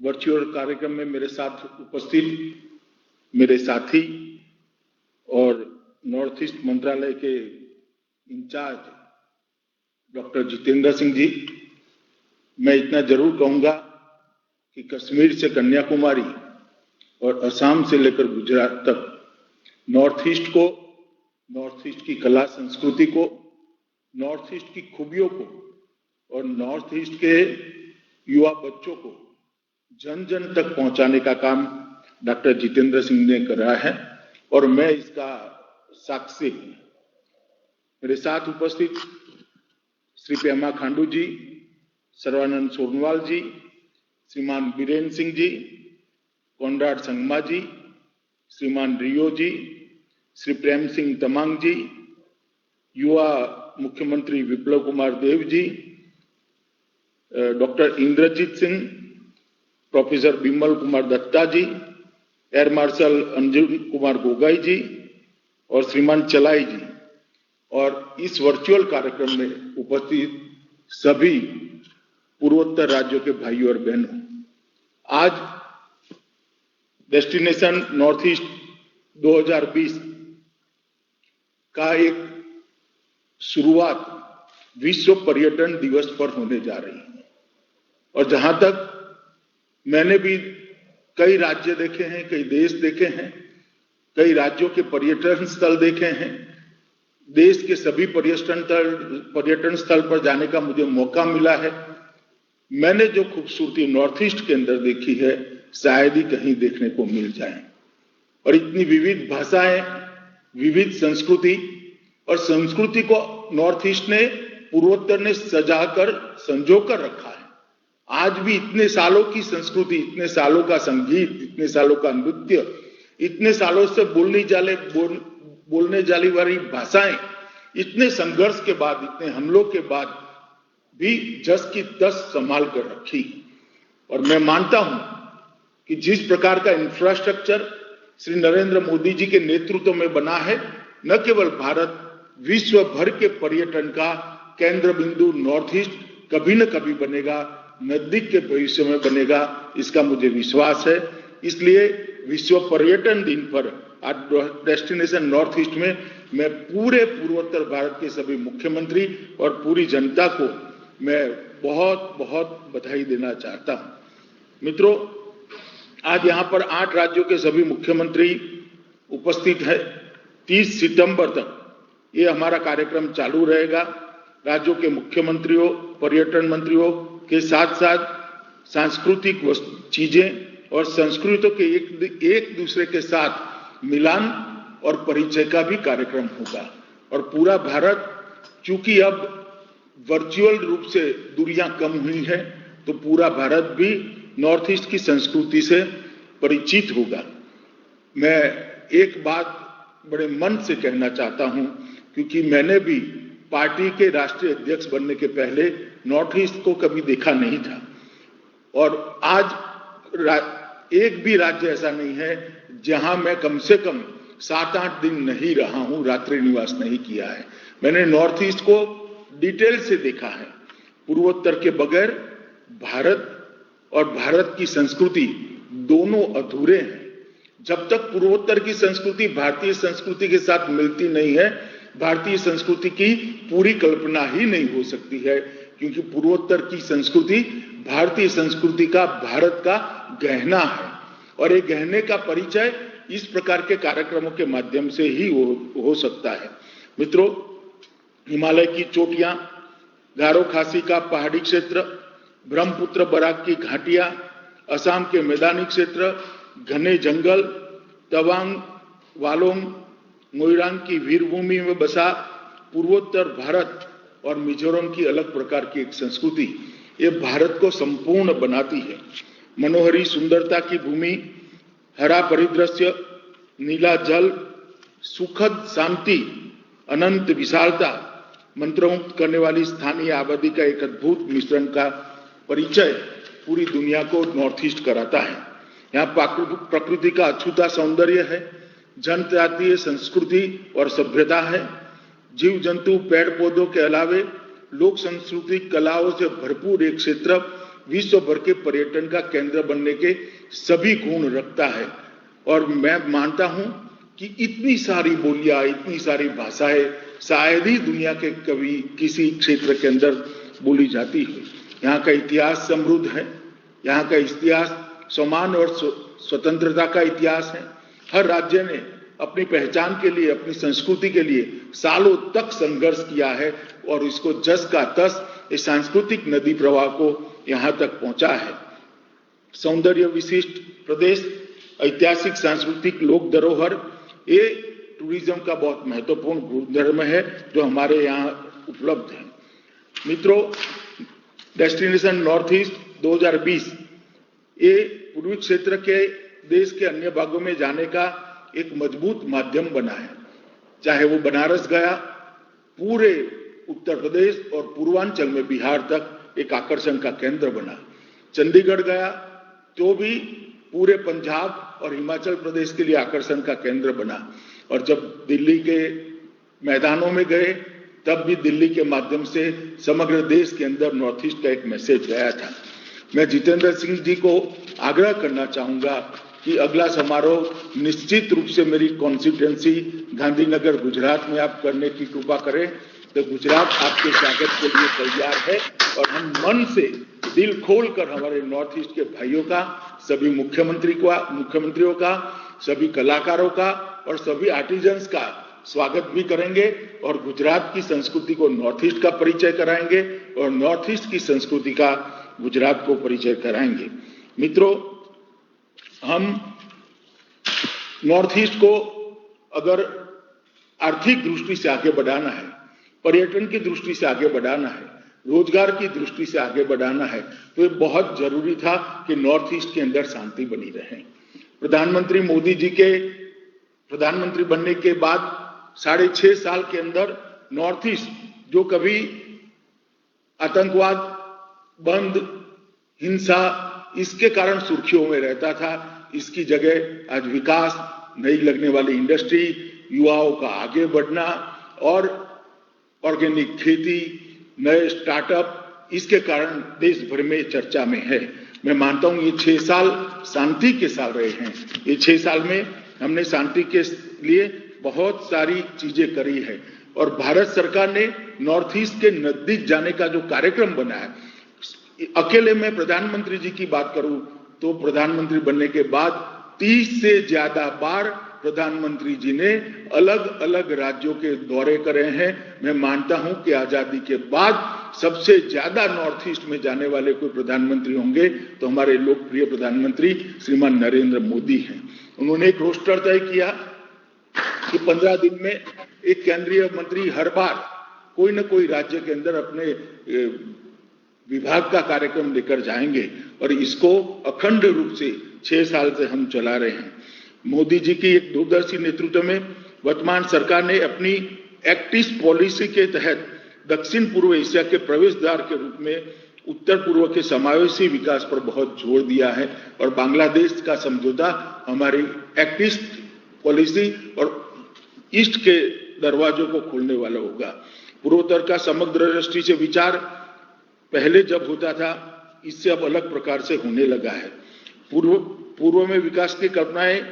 virtual कार्यक्रम में मेरे साथ उपस्थित मेरे साथी और नॉर्थ ईस्ट मंत्रालय के इंचार्ज डॉक्टर जितेंद्र सिंह जी, मैं इतना जरूर कहूंगा कि कश्मीर से कन्याकुमारी और असम से लेकर गुजरात तक नॉर्थ ईस्ट को, नॉर्थ ईस्ट की कला संस्कृति को, नॉर्थ ईस्ट की खूबियों को और नॉर्थ ईस्ट के युवा बच्चों को जन जन तक पहुंचाने का काम डॉक्टर जितेंद्र सिंह ने करा है और मैं इसका साक्षी हूं। मेरे साथ उपस्थित श्री पेमा खांडू जी, सर्वानंद सोनवाल जी, श्रीमान बीरेन्द्र सिंह जी, कोनराड संगमा जी, श्रीमान रियो जी, श्री प्रेम सिंह तमांग जी, युवा मुख्यमंत्री विप्लव कुमार देव जी, डॉक्टर इंद्रजीत सिंह, प्रोफेसर बिमल कुमार दत्ता जी, एयर मार्शल अंजुम कुमार गोगाई जी और श्रीमान चलाई जी, और इस वर्चुअल कार्यक्रम में उपस्थित सभी पूर्वोत्तर राज्यों के भाइयों और बहनों, आज डेस्टिनेशन नॉर्थ ईस्ट 2020 का एक शुरुआत विश्व पर्यटन दिवस पर होने जा रही है। और जहां तक मैंने भी कई राज्य देखे हैं, कई देश देखे हैं, कई राज्यों के पर्यटन स्थल देखे हैं। देश के सभी पर्यटन स्थल पर जाने का मुझे मौका मिला है। मैंने जो खूबसूरती नॉर्थ ईस्ट के अंदर देखी है, शायद ही कहीं देखने को मिल जाए। और इतनी विविध भाषाएं, विविध संस्कृति, और संस्कृति को नॉर्थ ईस्ट ने, पूर्वोत्तर ने सजाकर संजोकर रखा है। आज भी इतने सालों की संस्कृति, इतने सालों का संगीत, इतने सालों का नृत्य, इतने सालों से बोलने जाने वाली भाषाएं, इतने संघर्ष के बाद, इतने हमलों के बाद भी जस की तस संभाल कर रखी। और मैं मानता हूं कि जिस प्रकार का इंफ्रास्ट्रक्चर श्री नरेंद्र मोदी जी के नेतृत्व में बना है, न केवल भारत, विश्व भर के पर्यटन का केंद्र बिंदु नॉर्थ ईस्ट कभी न कभी बनेगा, नजदीक के भविष्य में बनेगा, इसका मुझे विश्वास है। इसलिए विश्व पर्यटन दिन पर आज डेस्टिनेशन नॉर्थ ईस्ट में मैं पूरे पूर्वोत्तर भारत के सभी मुख्यमंत्री और पूरी जनता को मैं बहुत बहुत बधाई देना चाहता हूं। मित्रों, आज यहां पर 8 राज्यों के सभी मुख्यमंत्री उपस्थित हैं। 30 सितंबर तक ये हमारा कार्यक्रम चालू रहेगा। राज्यों के मुख्यमंत्रियों, पर्यटन मंत्रियों के साथ साथ सांस्कृतिक चीजें और संस्कृतियों के एक दूसरे के साथ मिलान और परिचय का भी कार्यक्रम होगा। और पूरा भारत, चूंकि अब वर्चुअल रूप से दूरियां कम हुई है, तो पूरा भारत भी नॉर्थ ईस्ट की संस्कृति से परिचित होगा। मैं एक बात बड़े मन से कहना चाहता हूं, क्योंकि मैंने भी पार्टी के राष्ट्रीय अध्यक्ष बनने के पहले नॉर्थ ईस्ट को कभी देखा नहीं था। और आज एक भी राज्य ऐसा नहीं है जहां मैं कम से कम 7-8 दिन नहीं रहा हूं, रात्रि निवास नहीं किया है। मैंने नॉर्थ ईस्ट को डिटेल से देखा है। पूर्वोत्तर के बगैर भारत और भारत की संस्कृति दोनों अधूरे हैं। जब तक पूर्वोत्तर की संस्कृति भारतीय संस्कृति के साथ मिलती नहीं है, भारतीय संस्कृति की पूरी कल्पना ही नहीं हो सकती है, क्योंकि पूर्वोत्तर की संस्कृति भारतीय संस्कृति का, भारत का गहना है। और एक गहने का परिचय इस प्रकार के कार्यक्रमों के माध्यम से ही हो सकता है। मित्रों, हिमालय की चोटियां, गारो खासी का पहाड़ी क्षेत्र, ब्रह्मपुत्र बराक की घाटियां, असम के मैदानी क्षेत्र, घने जंगल, तवांग, वालोंग, मोइरांग की वीरभूमि में बसा पूर्वोत्तर भारत और मिजोरम की अलग प्रकार की एक संस्कृति, ये भारत को संपूर्ण बनाती है। मनोहरी सुंदरता की भूमि, हरा परिदृश्य, नीला जल, सुखद शांति, अनंत विशालता, मंत्रमुग्ध करने वाली स्थानीय आबादी का एक अद्भुत मिश्रण का परिचय पूरी दुनिया को नॉर्थ ईस्ट कराता है। यहाँ प्रकृति का अछूता सौंदर्य है, जनजातीय संस्कृति और सभ्यता है, जीव जंतु, पेड़ पौधों के अलावे लोक संस्कृति कलाओं से भरपूर एक क्षेत्र विश्व भर के पर्यटन का केंद्र बनने के सभी गुण रखता है। और मैं मानता हूं कि इतनी सारी बोलियां, इतनी सारी भाषाएं शायद ही दुनिया के कभी किसी क्षेत्र के अंदर बोली जाती है। यहाँ का इतिहास समृद्ध है, यहाँ का इतिहास सम्मान और स्वतंत्रता का इतिहास है। हर राज्य ने अपनी पहचान के लिए, अपनी संस्कृति के लिए सालों तक संघर्ष किया है और इसको जस का तस इस सांस्कृतिक नदी प्रवाह को यहाँ तक पहुंचा है। सौंदर्य विशिष्ट प्रदेश, ऐतिहासिक सांस्कृतिक लोक धरोहर, ये टूरिज्म का बहुत महत्वपूर्ण गुणधर्म है जो हमारे यहाँ उपलब्ध है। मित्रों, डेस्टिनेशन नॉर्थ ईस्ट 2020 ये पूर्वी क्षेत्र के देश के अन्य भागों में जाने का एक मजबूत माध्यम बना है। चाहे वो बनारस गया, पूरे उत्तर प्रदेश और पूर्वांचल में बिहार तक एक आकर्षण का केंद्र बना। चंडीगढ़ गया तो भी पूरे पंजाब और हिमाचल प्रदेश के लिए आकर्षण का केंद्र बना, और जब दिल्ली के मैदानों में गए तब भी दिल्ली के माध्यम से समग्र देश के अंदर नॉर्थ ईस्ट का एक मैसेज गया था। मैं जितेंद्र सिंह जी को आग्रह करना चाहूंगा कि अगला समारोह निश्चित रूप से मेरी कॉन्स्टिट्यूएंसी गांधीनगर गुजरात में आप करने की कृपा करें, तो गुजरात आपके स्वागत के लिए तैयार है, और हम मन से दिल खोलकर हमारे नॉर्थ ईस्ट के भाइयों का, सभी मुख्यमंत्रियों का, सभी कलाकारों का और सभी आर्टिजन्स का स्वागत भी करेंगे, और गुजरात की संस्कृति को नॉर्थ ईस्ट का परिचय कराएंगे और नॉर्थ ईस्ट की संस्कृति का गुजरात को परिचय कराएंगे। मित्रों, हम नॉर्थ ईस्ट को अगर आर्थिक दृष्टि से आगे बढ़ाना है, पर्यटन की दृष्टि से आगे बढ़ाना है, रोजगार की दृष्टि से आगे बढ़ाना है, तो ये बहुत जरूरी था कि नॉर्थ ईस्ट के अंदर शांति बनी रहे। प्रधानमंत्री मोदी जी के प्रधानमंत्री बनने के बाद 6.5 साल के अंदर नॉर्थ ईस्ट, जो कभी आतंकवाद, बंद, हिंसा, इसके कारण सुर्खियों में रहता था, इसकी जगह आज विकास, नई लगने वाली इंडस्ट्री, युवाओं का आगे बढ़ना और ऑर्गेनिक खेती, नए स्टार्टअप, इसके कारण देश भर में चर्चा में है। मैं मानता हूं ये 6 साल शांति के साल रहे हैं। ये 6 साल में हमने शांति के लिए बहुत सारी चीजें करी है, और भारत सरकार ने नॉर्थ ईस्ट के नजदीक जाने का जो कार्यक्रम बनाया, अकेले मैं प्रधानमंत्री जी की बात करूं तो प्रधानमंत्री बनने के बाद 30 से ज्यादा बार प्रधानमंत्री जी ने अलग अलग राज्यों के दौरे करे हैं। मैं मानता हूं कि आजादी के बाद सबसे ज्यादा नॉर्थ ईस्ट में जाने वाले कोई प्रधानमंत्री होंगे तो हमारे लोकप्रिय प्रधानमंत्री श्रीमान नरेंद्र मोदी हैं। उन्होंने एक रोस्टर तय किया कि 15 दिन में एक केंद्रीय मंत्री हर बार कोई न कोई राज्य के अंदर अपने विभाग का कार्यक्रम लेकर जाएंगे, और इसको अखंड रूप से 6 साल से हम चला रहे हैं। मोदी जी की एक दूरदर्शी नेतृत्व में वर्तमान सरकार ने अपनी एक्ट ईस्ट पॉलिसी के तहत दक्षिण पूर्व एशिया के प्रवेश द्वार के रूप में उत्तर पूर्व के समावेशी विकास पर बहुत जोर दिया है, और बांग्लादेश का समझौता हमारी एक्ट ईस्ट पॉलिसी और ईस्ट के दरवाजों को खोलने वाला होगा। पूर्वोत्तर का समग्र दृष्टि से विचार पहले जब होता था, इससे अब अलग प्रकार से होने लगा है। पूर्व में विकास की कल्पनाएं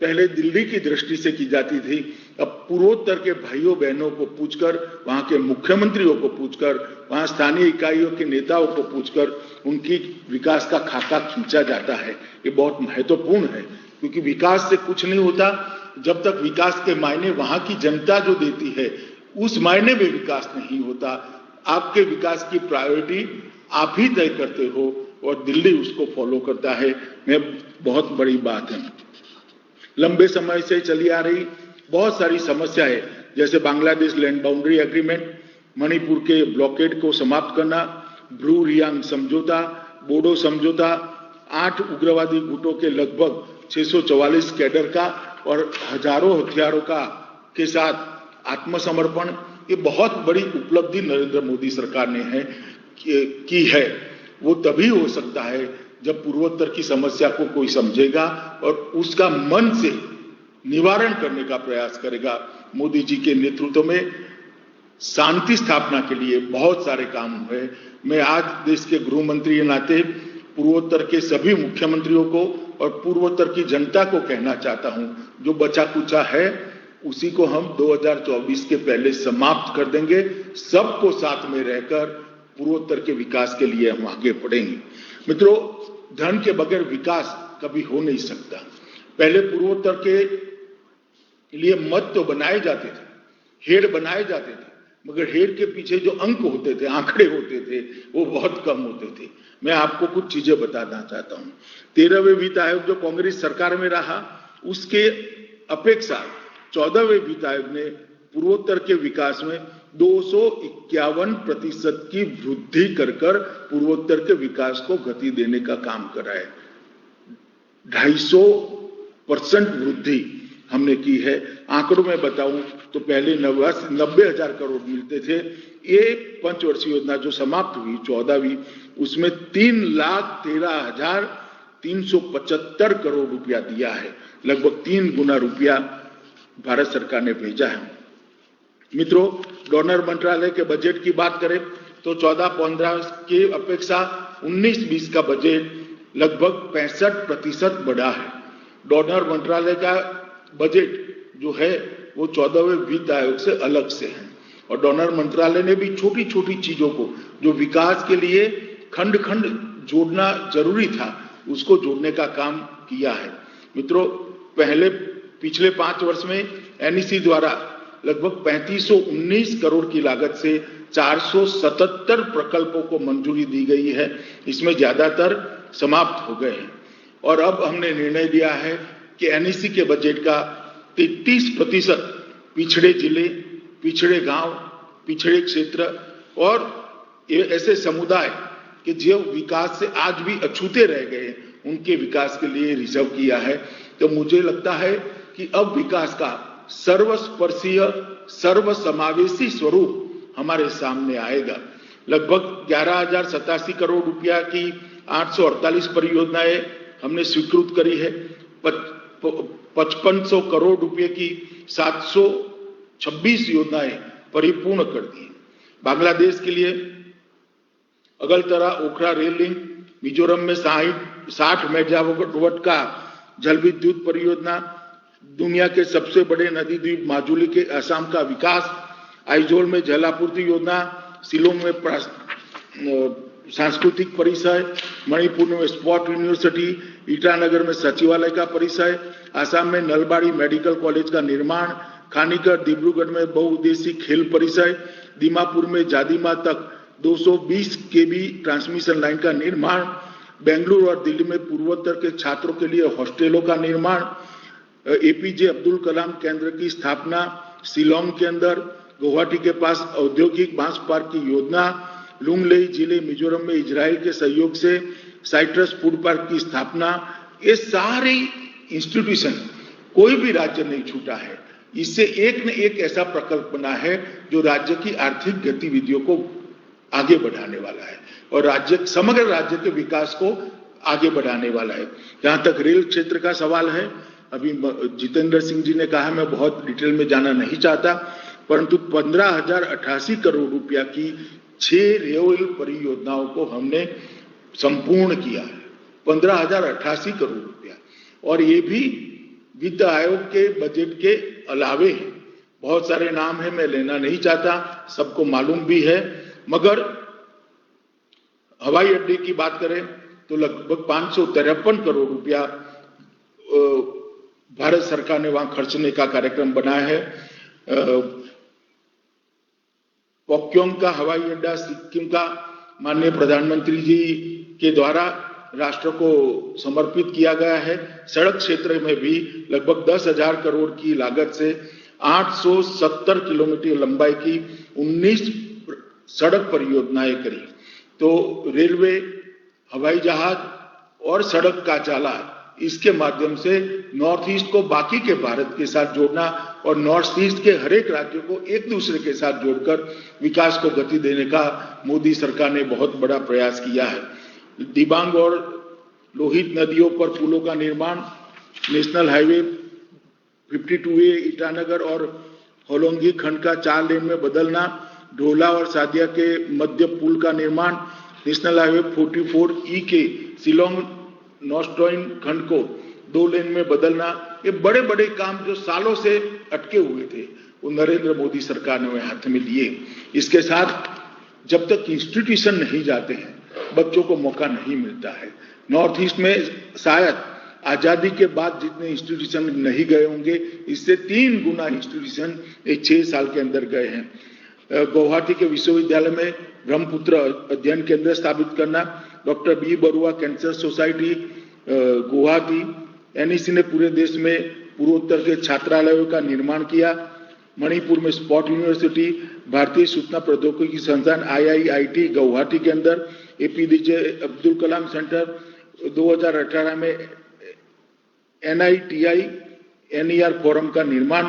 पहले दिल्ली की दृष्टि से की जाती थी, अब पूर्वोत्तर के भाइयों बहनों को पूछकर, वहां के मुख्यमंत्रियों को पूछकर, वहां स्थानीय इकाइयों के नेताओं को पूछकर उनकी विकास का खाका खींचा जाता है। ये बहुत महत्वपूर्ण है, क्योंकि विकास से कुछ नहीं होता जब तक विकास के मायने वहां की जनता जो देती है उस मायने में विकास नहीं होता। आपके विकास की प्रायोरिटी आप ही तय करते हो और दिल्ली उसको फॉलो करता है। मैं बहुत बड़ी बात है। लंबे समय से चली आ रही बहुत सारी समस्याएं, जैसे Bangladesh land boundary agreement, Manipur के ब्लॉकेड को समाप्त करना, ब्रू रियांग समझौता, बोडो समझौता, 8 उग्रवादी गुटों के लगभग 644 कैडर का और हजारों हथियारों का के साथ आत्मसमर्पण, ये बहुत बड़ी उपलब्धि नरेंद्र मोदी सरकार ने की है। वो तभी हो सकता है जब पूर्वोत्तर की समस्या को कोई समझेगा और उसका मन से निवारण करने का प्रयास करेगा। मोदी जी के नेतृत्व में शांति स्थापना के लिए बहुत सारे काम हुए। मैं आज देश के गृह मंत्री के नाते पूर्वोत्तर के सभी मुख्यमंत्रियों को और पूर्वोत्तर की जनता को कहना चाहता हूं, जो बचा कुचा है उसी को हम 2024 के पहले समाप्त कर देंगे। सबको साथ में रहकर पूर्वोत्तर के विकास के लिए हम आगे बढ़ेंगे। मित्रों, धन के बगैर विकास कभी हो नहीं सकता। पहले पूर्वोत्तर के लिए मत तो बनाए जाते थे, हेड बनाए जाते थे, मगर हेड के पीछे जो अंक होते थे, आंकड़े होते थे, वो बहुत कम होते थे। मैं आपको कुछ चीजें बताना चाहता हूं। 13वें वित्त आयोग जो कांग्रेस सरकार में रहा, उसके अपेक्षा 14वें वित्त आयोग ने पूर्वोत्तर के विकास में 251% की वृद्धि कर पूर्वोत्तर के विकास को गति देने का काम करा है। 250% वृद्धि। हमने की है। आंकड़ों में बताऊं तो पहले 90,000 करोड़ मिलते थे। ये पंचवर्षीय योजना जो समाप्त हुई 14वीं, उसमें 3,13,375 करोड़ रुपया दिया है। लगभग 3 गुना रुपया भारत सरकार ने भेजा है। मित्रों, डोनर मंत्रालय के बजट की बात करें तो 14-15 की अपेक्षा 19-20 का बजट लगभग 65% बढ़ा है। डोनर मंत्रालय का बजट जो है वो 14वें वित्त आयोग से अलग से है और डोनर मंत्रालय ने भी छोटी छोटी चीजों को जो विकास के लिए खंड खंड जोड़ना जरूरी था उसको जोड़ने का काम किया है। मित्रों, पिछले 5 वर्ष में एनईसी द्वारा लगभग 3519 करोड़ की लागत से 477 प्रकल्पों को मंजूरी दी गई है। इसमें ज्यादातर समाप्त हो गए हैं और अब हमने निर्णय लिया है कि एनईसी के बजट का 33% पिछड़े जिले, पिछड़े गांव, पिछड़े क्षेत्र और ऐसे समुदाय के जो विकास से आज भी अछूते रह गए उनके विकास के लिए रिजर्व किया है। तो मुझे लगता है कि अब विकास का सर्वस्पर्शीय, सर्वसमावेशी स्वरूप हमारे सामने आएगा। लगभग 11,087 करोड़ रुपया की 848 परियोजनाएं हमने स्वीकृत करी है। 5500 करोड़ रुपए की 726 योजनाएं परिपूर्ण कर दी। बांग्लादेश के लिए अगलतरा ओखरा रेल लिंक, मिजोरम में 60 मेगावाट का जल विद्युत परियोजना, दुनिया के सबसे बड़े नदी द्वीप माजुली के असम का विकास, आइजोल में जलापूर्ति योजना, शिलोंग में सांस्कृतिक परिसर, मणिपुर में स्पोर्ट यूनिवर्सिटी, ईटानगर में सचिवालय का परिसर, आसाम में नलबाड़ी मेडिकल कॉलेज का निर्माण, खानीगढ़ डिब्रूगढ़ में बहुउद्देशीय खेल परिसर, दीमापुर में जादिमा तक 220 केवी ट्रांसमिशन लाइन का निर्माण, बेंगलुरु और दिल्ली में पूर्वोत्तर के छात्रों के लिए हॉस्टलों का निर्माण, एपीजे अब्दुल कलाम केंद्र की स्थापना शिलोंग के अंदर, गुवाहाटी के पास औद्योगिक बांस पार्क की योजना, लुंगलेई जिले मिजोरम में इजराइल के सहयोग से साइट्रस फूड पार्क की स्थापना। ये सारे इंस्टीट्यूशन कोई भी राज्य नहीं छूटा है। इससे एक न एक ऐसा प्रकल्प बना है जो राज्य की आर्थिक गतिविधियों को आगे बढ़ाने वाला है और समग्र राज्य के विकास को आगे बढ़ाने वाला है। जहां तक रेल क्षेत्र का सवाल है, अभी जितेंद्र सिंह जी ने कहा, मैं बहुत डिटेल में जाना नहीं चाहता, परंतु 15,088 करोड़ रुपया की 6 रेल परियोजनाओं को हमने संपूर्ण किया है। 15,088 करोड़ रुपया, और ये भी वित्त आयोग के बजट के अलावे है। बहुत सारे नाम है, मैं लेना नहीं चाहता, सबको मालूम भी है। मगर हवाई अड्डे की बात करें तो लगभग 553 करोड़ रुपया भारत सरकार ने वहां खर्चने का कार्यक्रम बनाया है। पोक्योंग का हवाई अड्डा सिक्किम का माननीय प्रधानमंत्री जी के द्वारा राष्ट्र को समर्पित किया गया है। सड़क क्षेत्र में भी लगभग 10,000 करोड़ की लागत से 870 किलोमीटर लंबाई की 19 सड़क परियोजनाएं करी। तो रेलवे, हवाई जहाज और सड़क का जाला, इसके माध्यम से नॉर्थ ईस्ट को बाकी के भारत के साथ जोड़ना और नॉर्थ ईस्ट के हर एक राज्य को एक दूसरे के साथ जोड़कर विकास को गति देने का मोदी सरकार ने बहुत बड़ा प्रयास किया है। दिबांग और लोहित नदियों पर पुलों का निर्माण, नेशनल हाईवे 52A ईटानगर और होलोंगी खंड का 4 लेन में बदलना, ढोला और सादिया के मध्य पुल का निर्माण, नेशनल हाईवे 44E के शिलोंग नॉस्टॉइन खंड को 2 लेन में बदलना, ये बड़े बड़े काम जो सालों से अटके हुए थे वो नरेंद्र मोदी सरकार ने हाथ में लिए। इसके साथ जब तक इंस्टीट्यूशन नहीं जाते हैं बच्चों को मौका नहीं मिलता है। नॉर्थ ईस्ट में शायद आजादी के बाद जितने इंस्टीट्यूशन नहीं गए होंगे, इससे 3 गुना इंस्टीट्यूशन 6 साल के अंदर गए हैं। गुवाहाटी के विश्वविद्यालय में ब्रह्मपुत्र अध्ययन केंद्र स्थापित करना, doctor B Barua cancer society Guwahati, NEC ने पूरे देश में पूर्वोत्तर के छात्रालयों का निर्माण किया, मणिपुर में स्पोर्ट यूनिवर्सिटी, भारतीय सूचना प्रौद्योगिकी संस्थान IIIT गुवाहाटी के अंदर, एपीजे अब्दुल कलाम सेंटर, 2018 में NITI NER फोरम का निर्माण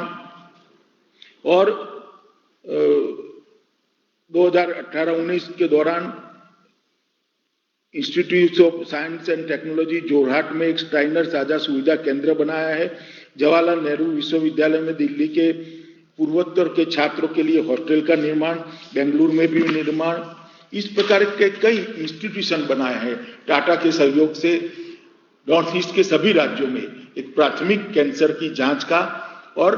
और 2018-19 के दौरान institute of science and technology Jorhat में एक स्टाइनर साझा सुविधा केंद्र बनाया है। जवाहरलाल नेहरू विश्वविद्यालय में दिल्ली के पूर्वोत्तर के छात्रों के लिए हॉस्टल का निर्माण, बेंगलुरु में भी निर्माण, इस प्रकार के कई इंस्टीट्यूशन बनाए हैं। टाटा के सहयोग से नॉर्थ ईस्ट के सभी राज्यों में एक प्राथमिक कैंसर की जांच का और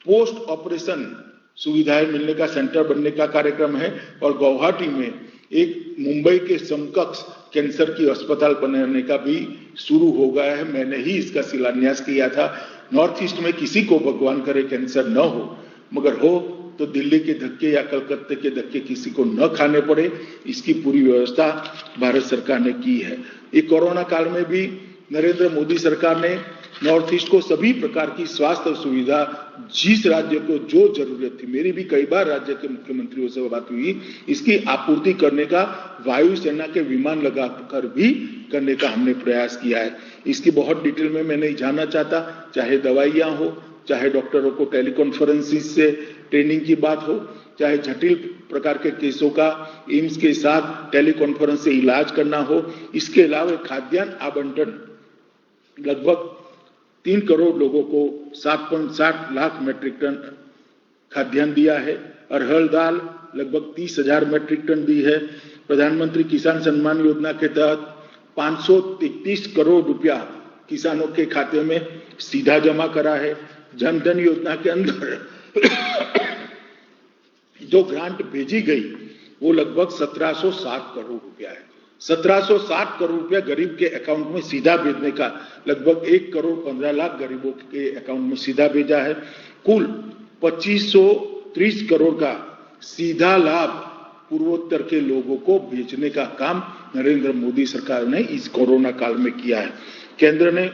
पोस्ट ऑपरेशन सुविधाएं मिलने का सेंटर बनने का कार्यक्रम है और गुवाहाटी में एक मुंबई के समकक्ष कैंसर की अस्पताल बनाने का भी शुरू हो गया है। मैंने ही इसका शिलान्यास किया था। नॉर्थ ईस्ट में किसी को भगवान करे कैंसर न हो, मगर हो तो दिल्ली के धक्के या कलकत्ते के धक्के किसी को न खाने पड़े, इसकी पूरी व्यवस्था भारत सरकार ने की है। ये कोरोना काल में भी नरेंद्र मोदी सरकार ने नॉर्थ ईस्ट को सभी प्रकार की स्वास्थ्य सुविधा, जिस राज्य को जो जरूरत थी, मेरी भी कई बार राज्य के मुख्यमंत्रियों से बात हुई, इसकी आपूर्ति करने का वायुसेना के विमान लगाकर भी करने का हमने प्रयास किया है। इसकी बहुत डिटेल में मैं नहीं जानना चाहता, चाहे दवाइयां हो, चाहे डॉक्टरों को टेलीकॉन्फ्रेंसिंग से ट्रेनिंग की बात हो, चाहे जटिल प्रकार के केसों का एम्स के साथ टेलीकॉन्फ्रेंस से इलाज करना हो। इसके अलावा खाद्यान्न आवंटन लगभग 3 करोड़ लोगों को 7.7 लाख मैट्रिक टन खाद्यान्न दिया है। अरहर दाल लगभग 30,000 मैट्रिक टन दी है। प्रधानमंत्री किसान सम्मान योजना के तहत 533 करोड़ रुपया किसानों के खाते में सीधा जमा करा है। जन धन योजना के अंदर जो ग्रांट भेजी गई वो लगभग 1760 करोड़ रुपया है। 1760 करोड़ रुपया गरीब के अकाउंट में सीधा भेजने का लगभग 1 करोड़ 15 लाख गरीबों के अकाउंट में सीधा भेजा है। कुल 2530 करोड़ का सीधा लाभ पूर्वोत्तर के लोगों को भेजने का काम नरेंद्र मोदी सरकार ने इस कोरोना काल में किया है। केंद्र ने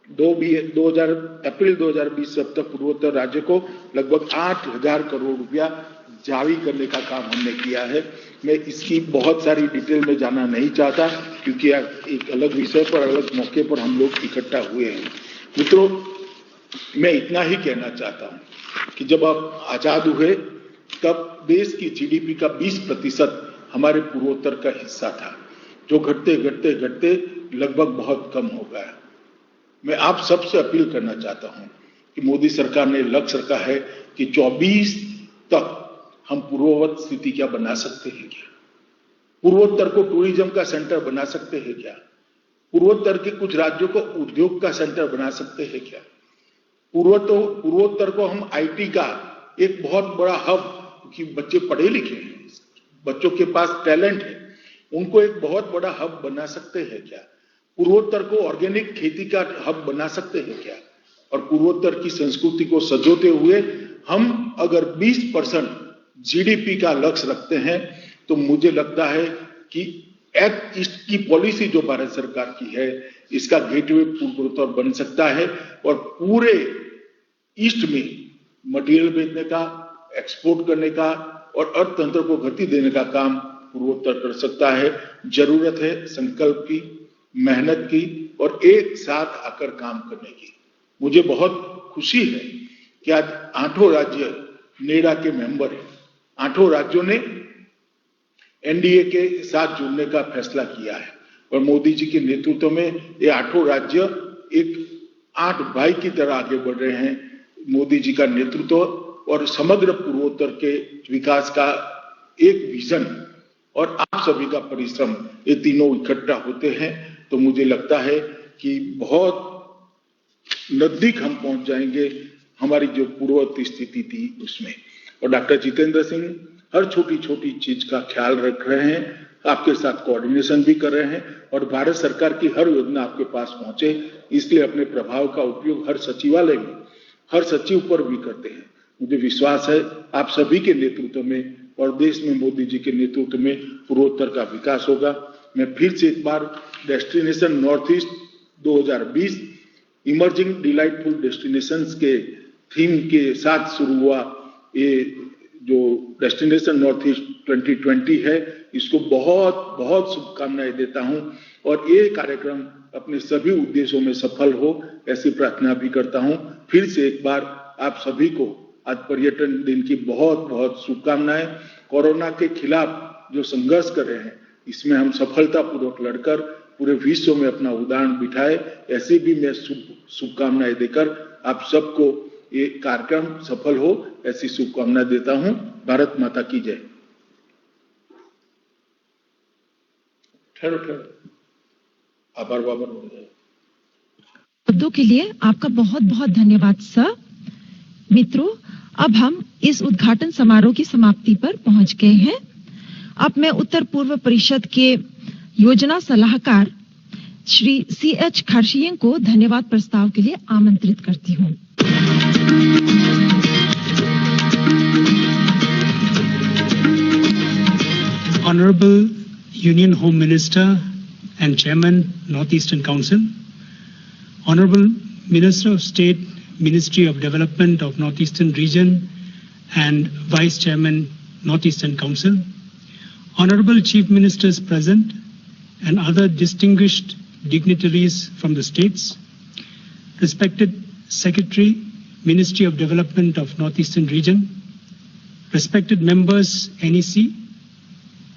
अप्रैल 2020 तक पूर्वोत्तर राज्य को लगभग 8,000 करोड़ रुपया जारी करने का काम हमने किया है। मैं इसकी बहुत सारी डिटेल में जाना नहीं चाहता, क्योंकि एक अलग विषय पर, अलग मौके पर हम लोग इकट्ठा हुए हैं। मित्रों, मैं इतना ही कहना चाहता हूं कि जब आप आजाद हुए तब देश की जीडीपी का 20% हमारे पूर्वोत्तर का हिस्सा था, जो घटते घटते घटते लगभग बहुत कम हो गया। मैं आप सबसे अपील करना चाहता हूं कि मोदी सरकार ने लक्ष्य रखा है कि 24 तक हम पूर्ववत स्थिति क्या बना सकते हैं क्या? पूर्वोत्तर को टूरिज्म का सेंटर बना सकते हैं क्या? पूर्वोत्तर के कुछ राज्यों को उद्योग का सेंटर बना सकते हैं क्या? पूर्वोत्तर को हम आईटी का एक बहुत बड़ा हब, कि बच्चे पढ़े लिखे हैं, बच्चों के पास टैलेंट है, उनको एक बहुत बड़ा हब बना सकते हैं क्या? पूर्वोत्तर को ऑर्गेनिक खेती का हब बना सकते हैं क्या? और पूर्वोत्तर की संस्कृति को सजोते हुए हम अगर 20% जीडीपी का लक्ष्य रखते हैं तो मुझे लगता है कि एक्ट ईस्ट की पॉलिसी जो भारत सरकार की है, इसका गेटवे पूर्वोत्तर बन सकता है और पूरे ईस्ट में मटेरियल बेचने का, एक्सपोर्ट करने का और अर्थतंत्र को गति देने का काम पूर्वोत्तर कर सकता है। जरूरत है संकल्प की, मेहनत की और एक साथ आकर काम करने की। मुझे बहुत खुशी है कि आज 8 राज्य नेडा के मेंबर हैं। 8 राज्यों ने एनडीए के साथ जुड़ने का फैसला किया है और मोदी जी के नेतृत्व में ये 8 राज्य एक 8 भाई की तरह आगे बढ़ रहे हैं। मोदी जी का नेतृत्व और समग्र पूर्वोत्तर के विकास का एक विजन और आप सभी का परिश्रम, ये तीनों इकट्ठा होते हैं तो मुझे लगता है कि बहुत नजदीक हम पहुंच जाएंगे हमारी जो पूर्ववर्ती स्थिति थी उसमें। और डॉक्टर जितेंद्र सिंह हर छोटी छोटी चीज का ख्याल रख रहे हैं, आपके साथ कोऑर्डिनेशन भी कर रहे हैं और भारत सरकार की हर योजना आपके पास पहुंचे, इसलिए अपने प्रभाव का उपयोग हर सचिवालय में, हर सचिव पर भी करते हैं। मुझे विश्वास है आप सभी के नेतृत्व में और देश में मोदी जी के नेतृत्व में पूर्वोत्तर का विकास होगा। मैं फिर से एक बार destination North East 2020 emerging delightful destinations के थीम के साथ शुरू हुआ ये जो डेस्टिनेशन नॉर्थ ईस्ट 2020 है, इसको बहुत बहुत शुभकामनाएं देता हूं और ये कार्यक्रम अपने सभी उद्देश्यों में सफल हो ऐसी प्रार्थना भी करता हूं। फिर से एक बार आप सभी को आज पर्यटन दिन की बहुत बहुत शुभकामनाएं। कोरोना के खिलाफ जो संघर्ष कर रहे हैं, इसमें हम सफलतापूर्वक लड़कर पूरे विश्व में अपना उदाहरण बिठाए, ऐसी भी मैं शुभकामनाएं देकर आप सबको ये कार्यक्रम सफल हो ऐसी शुभकामना देता हूं। भारत माता की जय। ठहरो आभार बाबर हो जाए। शब्दों के लिए आपका बहुत बहुत धन्यवाद सर। मित्रों, अब हम इस उद्घाटन समारोह की समाप्ति पर पहुंच गए हैं। अब मैं उत्तर पूर्व परिषद के योजना सलाहकार श्री CH खारशियन को धन्यवाद प्रस्ताव के लिए आमंत्रित करती हूं। Honorable Union Home Minister and Chairman Northeastern Council, Honorable Minister of State, Ministry of Development of Northeastern Region and Vice Chairman Northeastern Council, Honorable Chief Ministers present and other distinguished dignitaries from the states, respected Secretary, Ministry of Development of Northeastern Region, respected members NEC,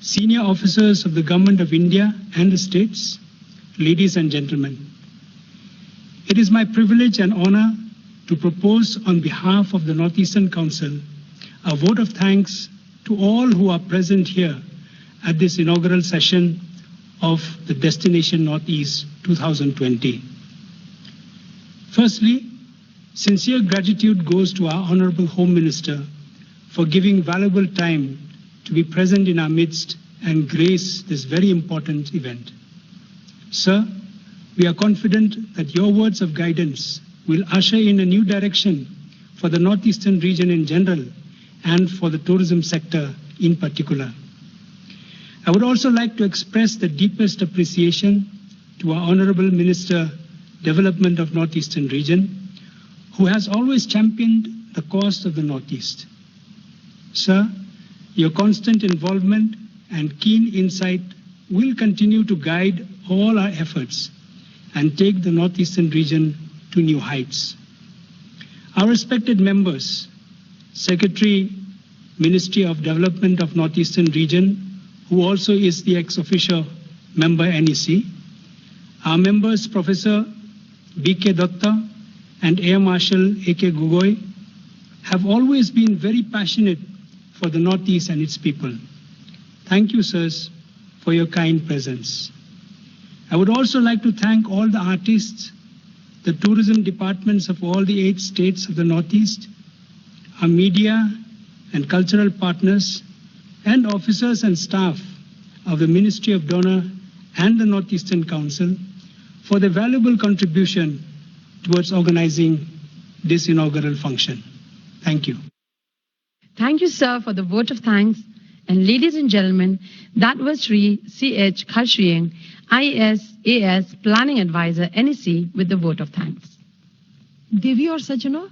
senior officers of the Government of India and the states, ladies and gentlemen. It is my privilege and honor to propose on behalf of the Northeastern Council a vote of thanks to all who are present here at this inaugural session of the Destination Northeast 2020. Firstly, sincere gratitude goes to our Honorable Home Minister for giving valuable time to be present in our midst and grace this very important event. Sir, we are confident that your words of guidance will usher in a new direction for the Northeastern region in general and for the tourism sector in particular. I would also like to express the deepest appreciation to our Honorable Minister, Development of Northeastern Region, who has always championed the cause of the Northeast. Sir, your constant involvement and keen insight will continue to guide all our efforts and take the Northeastern region to new heights. Our respected members, Secretary, Ministry of Development of Northeastern Region, who also is the ex officio member NEC, our members Professor B.K. Datta and Air Marshal A.K. Gogoi have always been very passionate for the Northeast and its people. Thank you, sirs, for your kind presence. I would also like to thank all the artists, the tourism departments of all the 8 states of the Northeast, our media and cultural partners, and officers and staff of the Ministry of Donor and the Northeastern Council for their valuable contribution towards organizing this inaugural function. Thank you. Thank you, sir, for the vote of thanks. And ladies and gentlemen, that was Sri CH Kharshiyeng, IAS Planning Advisor, NEC, with the vote of thanks. देवी और सज्जनों,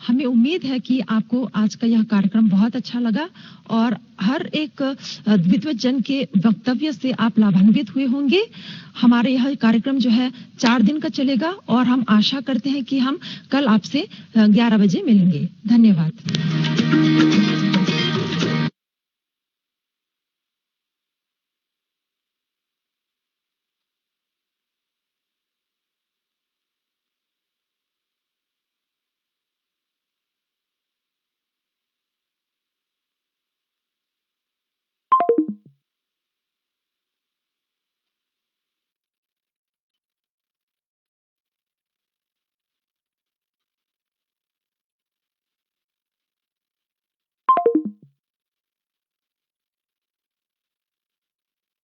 हमें उम्मीद है कि आपको आज का यह कार्यक्रम बहुत अच्छा लगा और हर एक विद्वत जन के वक्तव्य से आप लाभान्वित हुए होंगे। हमारे यह कार्यक्रम जो है 4 दिन का चलेगा और हम आशा करते हैं कि हम कल आपसे 11 बजे मिलेंगे। धन्यवाद।